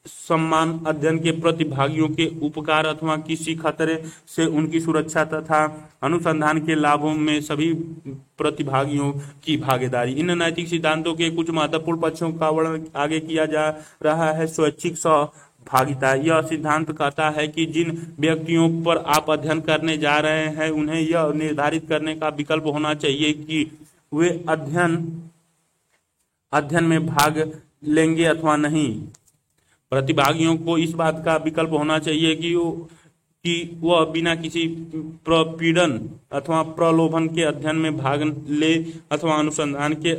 सम्मान, अध्ययन के प्रतिभागियों के उपकार अथवा किसी खतरे से उनकी सुरक्षा तथा अनुसंधान के लाभों में सभी प्रतिभागियों की भागीदारी। इन नैतिक सिद्धांतों के कुछ महत्वपूर्ण पक्षों का वर्णन आगे किया जा रहा है। स्वैच्छिक सहभागिता। यह सिद्धांत कहता है कि जिन व्यक्तियों पर आप अध्ययन करने जा रहे हैं उन्हें यह निर्धारित करने का विकल्प होना चाहिए कि वे अध्ययन में भाग लेंगे अथवा नहीं। प्रतिभागियों को इस बात का विकल्प होना चाहिए कि वह बिना किसी प्रपीड़न अथवा प्रलोभन के अध्ययन में भाग ले अथवा अनुसंधान के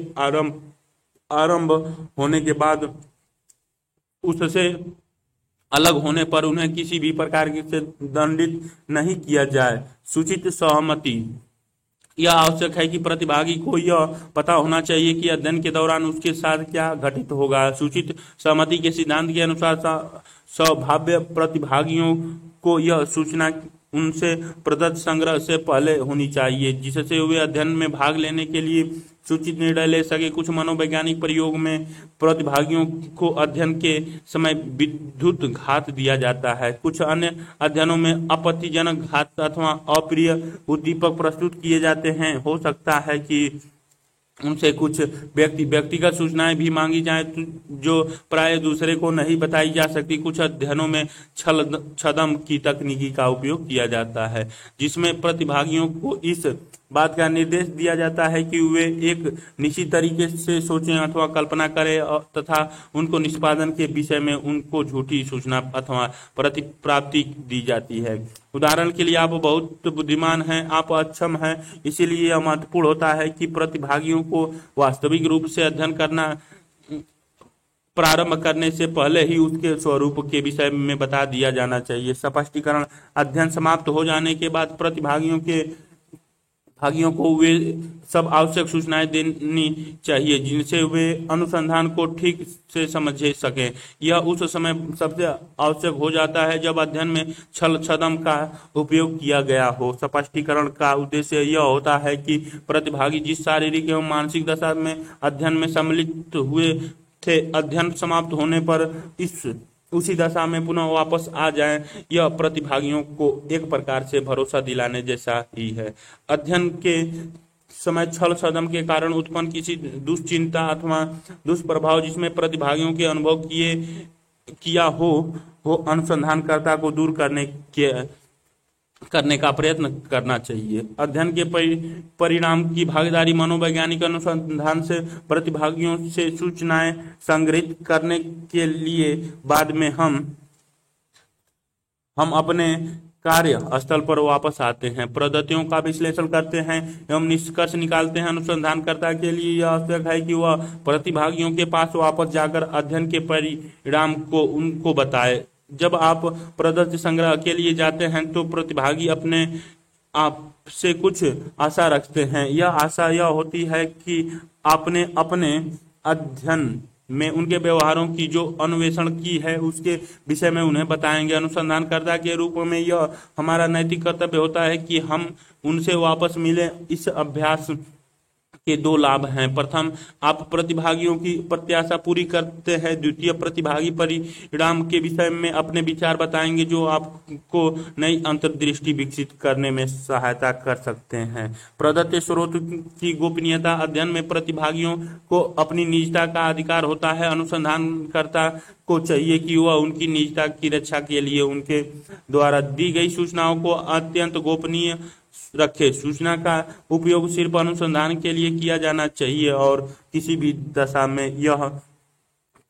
आरंभ होने के बाद उससे अलग होने पर उन्हें किसी भी प्रकार से दंडित नहीं किया जाए। सूचित सहमति। यह आवश्यक है कि प्रतिभागी को यह पता होना चाहिए कि अध्ययन के दौरान उसके साथ क्या घटित होगा। सूचित सहमति के सिद्धांत के अनुसार संभाव्य प्रतिभागियों को यह सूचना उनसे प्रदत्त संग्रह से पहले होनी चाहिए, जिससे वे अध्ययन में भाग लेने के लिए सूचित निर्णय ले सके। कुछ मनोवैज्ञानिक प्रयोग में प्रतिभागियों को अध्ययन के समय विद्युत घात दिया जाता है। कुछ अन्य अध्ययनों में आपत्तिजनक घात अथवा अप्रिय उद्दीपक प्रस्तुत किए जाते हैं। हो सकता है कि उनसे कुछ व्यक्तिगत सूचनाएं भी मांगी जाए जो प्राय दूसरे को नहीं बताई जा सकती। कुछ अध्ययनों में छद्म की तकनीकी का उपयोग किया जाता है, जिसमें प्रतिभागियों को इस बात का निर्देश दिया जाता है कि वे एक निश्चित तरीके से सोचें अथवा कल्पना करें तथा उनको निष्पादन के विषय में उनको झूठी सूचना अथवा प्रतिप्राप्ति दी जाती है। उदाहरण के लिए, आप बहुत बुद्धिमान हैं, आप अक्षम हैं, इसीलिए यह महत्वपूर्ण होता है कि प्रतिभागियों को वास्तविक रूप से अध्ययन करना प्रारंभ करने से पहले ही उसके स्वरूप के विषय में बता दिया जाना चाहिए। स्पष्टीकरण: अध्ययन समाप्त हो जाने के बाद प्रतिभागियों को वे सब आवश्यक सूचनाएं देनी चाहिए जिनसे वे अनुसंधान को ठीक से समझ सकें। यह उस समय सबसे आवश्यक हो जाता है जब अध्ययन में छद्म का उपयोग किया गया हो। स्पष्टीकरण का उद्देश्य यह होता है कि प्रतिभागी जिस शारीरिक एवं मानसिक दशा में अध्ययन में सम्मिलित हुए थे, अध्ययन समाप्त होने पर उसी दशा में पुनः वापस आ जाएं। यह प्रतिभागियों को एक प्रकार से भरोसा दिलाने जैसा ही है। अध्ययन के समय छद्म के कारण उत्पन्न किसी दुश्चिंता अथवा दुष्प्रभाव जिसमें प्रतिभागियों के अनुभव किया हो अनुसंधानकर्ता को दूर करने का प्रयत्न करना चाहिए। अध्ययन के परिणाम की भागीदारी: मनोवैज्ञानिक अनुसंधान से प्रतिभागियों से सूचनाएं संग्रहित करने के लिए बाद में हम अपने कार्य स्थल पर वापस आते हैं, पद्धतियों का विश्लेषण करते हैं एवं निष्कर्ष निकालते हैं। अनुसंधानकर्ता के लिए यह आवश्यक है कि वह प्रतिभागियों के पास वापस जाकर अध्ययन के परिणाम को उनको बताए। जब आप प्रदत्त संग्रह के लिए जाते हैं तो प्रतिभागी अपने आप से कुछ आशा रखते हैं। यह आशा यह होती है कि आपने अपने अध्ययन में उनके व्यवहारों की जो अन्वेषण की है उसके विषय में उन्हें बताएंगे। अनुसंधानकर्ता के रूप में यह हमारा नैतिक कर्तव्य होता है कि हम उनसे वापस मिले। इस अभ्यास के दो लाभ हैं। प्रथम, आप प्रतिभागियों की प्रत्याशा पूरी करते हैं। द्वितीय, प्रतिभागी परिणाम के विषय में अपने विचार बताएंगे जो आपको नई अंतर्दृष्टि विकसित करने में सहायता कर सकते हैं। प्रदत्त स्रोत की गोपनीयता: अध्ययन में प्रतिभागियों को अपनी निजता का अधिकार होता है। अनुसंधानकर्ता को चाहिए कि वह उनकी निजता की रक्षा के लिए उनके द्वारा दी गई सूचनाओं को अत्यंत गोपनीय रखे। सूचना का उपयोग सिर्फ अनुसंधान के लिए किया जाना चाहिए और किसी भी दशा में यह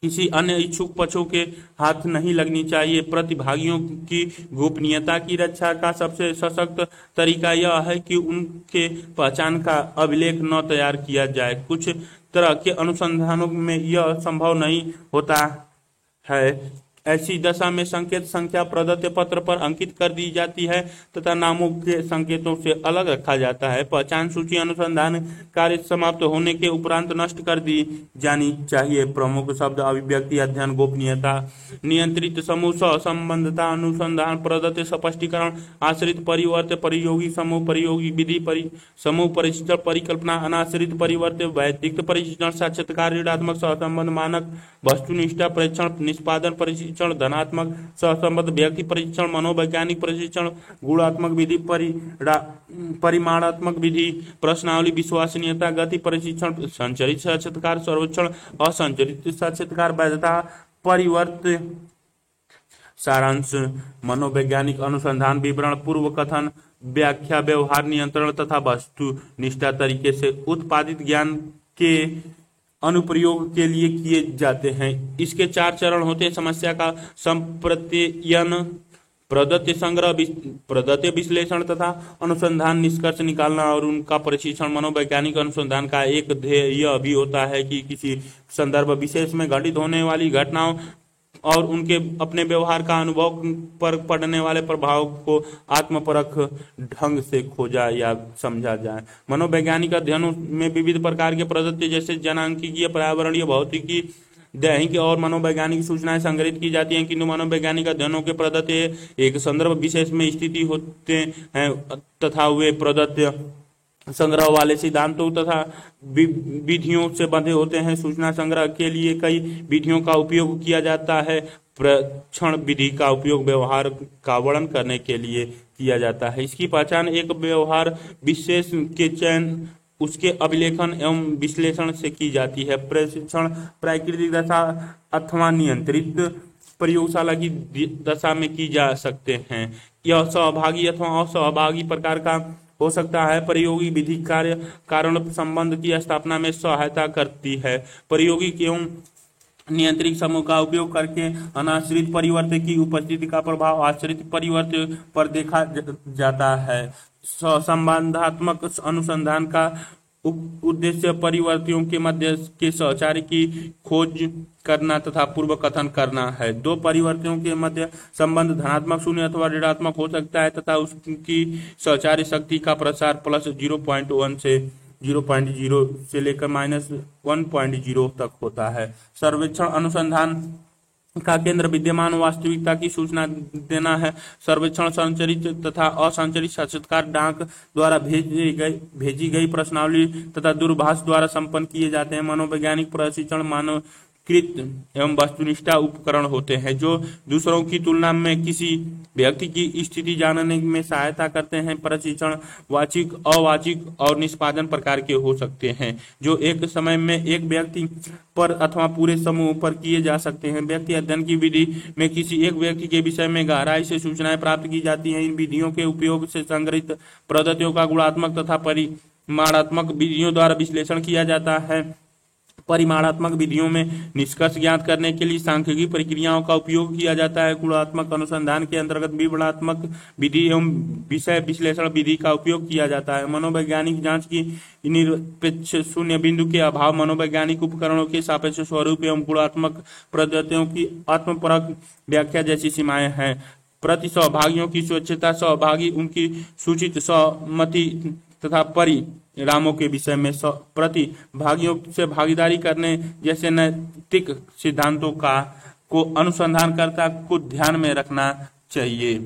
किसी अन्य इच्छुक पक्षों के हाथ नहीं लगनी चाहिए। प्रतिभागियों की गोपनीयता की रक्षा का सबसे सशक्त तरीका यह है कि उनके पहचान का अभिलेख न तैयार किया जाए। कुछ तरह के अनुसंधानों में यह संभव नहीं होता है। ऐसी दशा में संकेत संख्या प्रदत्त पत्र पर अंकित कर दी जाती है तथा नामों के संकेतों से अलग रखा जाता है। पहचान सूची अनुसंधान कार्य समाप्त होने के उपरांत नष्ट कर दी जानी चाहिए। प्रमुख शब्द: अभिव्यक्ति, अध्ययन, गोपनीयता, नियंत्रित समूह, सहसंबंधता, अनुसंधान, प्रदत्त स्पष्टीकरण, आश्रित परिवर्त, परियोगी समूह, परियोगी विधि, समूह परीक्षण, परिकल्पना, अनाश्रित परिवर्त, वैयक्तिक परीक्षण, साक्षात्कार, ऋणात्मक सहसंबंध, मानक वस्तुनिष्ठ परीक्षण, निष्पादन परीक्षण, धनात्मक सहसंबंध, व्यक्ति परीक्षण, मनोवैज्ञानिक परीक्षण, गुणात्मक विधि, परिमाणात्मक विधि, प्रश्नावली, विश्वसनीयता, गति परीक्षण, संचरित साक्षात्कार, सर्वेक्षण, असंचरित साक्षात्कार, वैधता परिवर्त। सारांश: मनोवैज्ञानिक अनुसंधान विवरण, पूर्व कथन, व्याख्या, व्यवहार नियंत्रण तथा वस्तुनिष्ठ तरीके से उत्पादित ज्ञान के अनुप्रयोग के लिए किए जाते हैं। इसके 4 चरण होते हैं: समस्या का संप्रत्ययन, प्रदत्त संग्रह, प्रदत्त विश्लेषण तथा अनुसंधान निष्कर्ष निकालना और उनका परीक्षण। मनोवैज्ञानिक अनुसंधान का एक ध्येय यह भी होता है कि किसी संदर्भ विशेष में घटित होने वाली घटनाओं और उनके अपने व्यवहार का अनुभव पर पड़ने वाले प्रभाव को आत्मपरख ढंग से खोजा या समझा जाए। मनोवैज्ञानिक अध्ययनों में विविध प्रकार के प्रदत्त जैसे जनांकीय, पर्यावरणीय, भौतिकी, दैहिक और मनोवैज्ञानिक सूचनाएं संग्रहित की जाती हैं, किंतु मनोवैज्ञानिक अध्ययनों के प्रदत्त एक संदर्भ विशेष में स्थिति होते हैं तथा वे प्रदत्त संग्रह वाले सिद्धांतों तथा विधियों से बंधे होते हैं। सूचना संग्रह के लिए कई विधियों का उपयोग किया जाता है। प्रेक्षण विधि का उपयोग व्यवहार का वर्णन करने के लिए किया जाता है। इसकी पहचान एक व्यवहार विशेष के चयन, उसके अभिलेखन एवं विश्लेषण से की जाती है। प्रशिक्षण प्राकृतिक दशा अथवा नियंत्रित प्रयोगशाला की दशा में की जा सकते हैं। यह सहभागी अथवा असहभागी प्रकार का हो सकता है। प्रयोगी विधि कार्य कारण संबंध की स्थापना में सहायता करती है। प्रयोगी एवं नियंत्रित समूह का उपयोग करके अनाश्रित परिवर्त की उपस्थिति का प्रभाव आश्रित परिवर्त पर देखा जाता है। संबंधात्मक अनुसंधान का उद्देश्य परिवर्तियों के मध्य के सहचारी की खोज करना तथा पूर्व कथन करना है। दो परिवर्तियों के मध्य संबंध धनात्मक शून्य अथवा ऋणात्मक हो सकता है तथा उसकी सहचारी शक्ति का प्रसार प्लस 0.1 से 0.0 से लेकर -1.0 तक होता है। सर्वेक्षण अनुसंधान का केंद्र विद्यमान वास्तविकता की सूचना देना है। सर्वेक्षण संचरित तथा असंचरित साक्षात्कार डाक द्वारा भेजी गई प्रश्नावली तथा दूरभाष द्वारा संपन्न किए जाते हैं। मनोवैज्ञानिक प्रशिक्षण मानवकृत एवं वस्तुनिष्ठ उपकरण होते हैं जो दूसरों की तुलना में किसी व्यक्ति की स्थिति जानने में सहायता करते हैं। प्रशिक्षण वाचिक, अवाचिक और निष्पादन प्रकार के हो सकते हैं जो एक समय में एक व्यक्ति पर अथवा पूरे समूह पर किए जा सकते हैं। व्यक्ति अध्ययन की विधि में किसी एक व्यक्ति के विषय में गहराई से सूचनाएं प्राप्त की जाती हैं। इन विधियों के उपयोग से संग्रहित पद्धतियों का गुणात्मक तथा परिमाणात्मक विधियों द्वारा विश्लेषण किया जाता है। परिमाणात्मक विधियों में निष्कर्ष ज्ञात करने के लिए सांख्यिकी प्रक्रियाओं का उपयोग किया जाता है। गुणात्मक अनुसंधान के अंतर्गत विवरणात्मक विधि एवं विषय विश्लेषण विधि का उपयोग किया जाता है। मनोवैज्ञानिक जांच की निरपेक्ष शून्य बिंदु के अभाव मनोवैज्ञानिक उपकरणों के सापेक्ष स्वरूप एवं गुणात्मक पद्धतियों की आत्मपरक व्याख्या जैसी सीमाएं हैं। प्रति सहभागियों की स्वच्छता, सहभागी उनकी सूचित सहमति तथा परिणामों के विषय में प्रतिभागियों से भागीदारी करने जैसे नैतिक सिद्धांतों को अनुसंधानकर्ता को ध्यान में रखना चाहिए।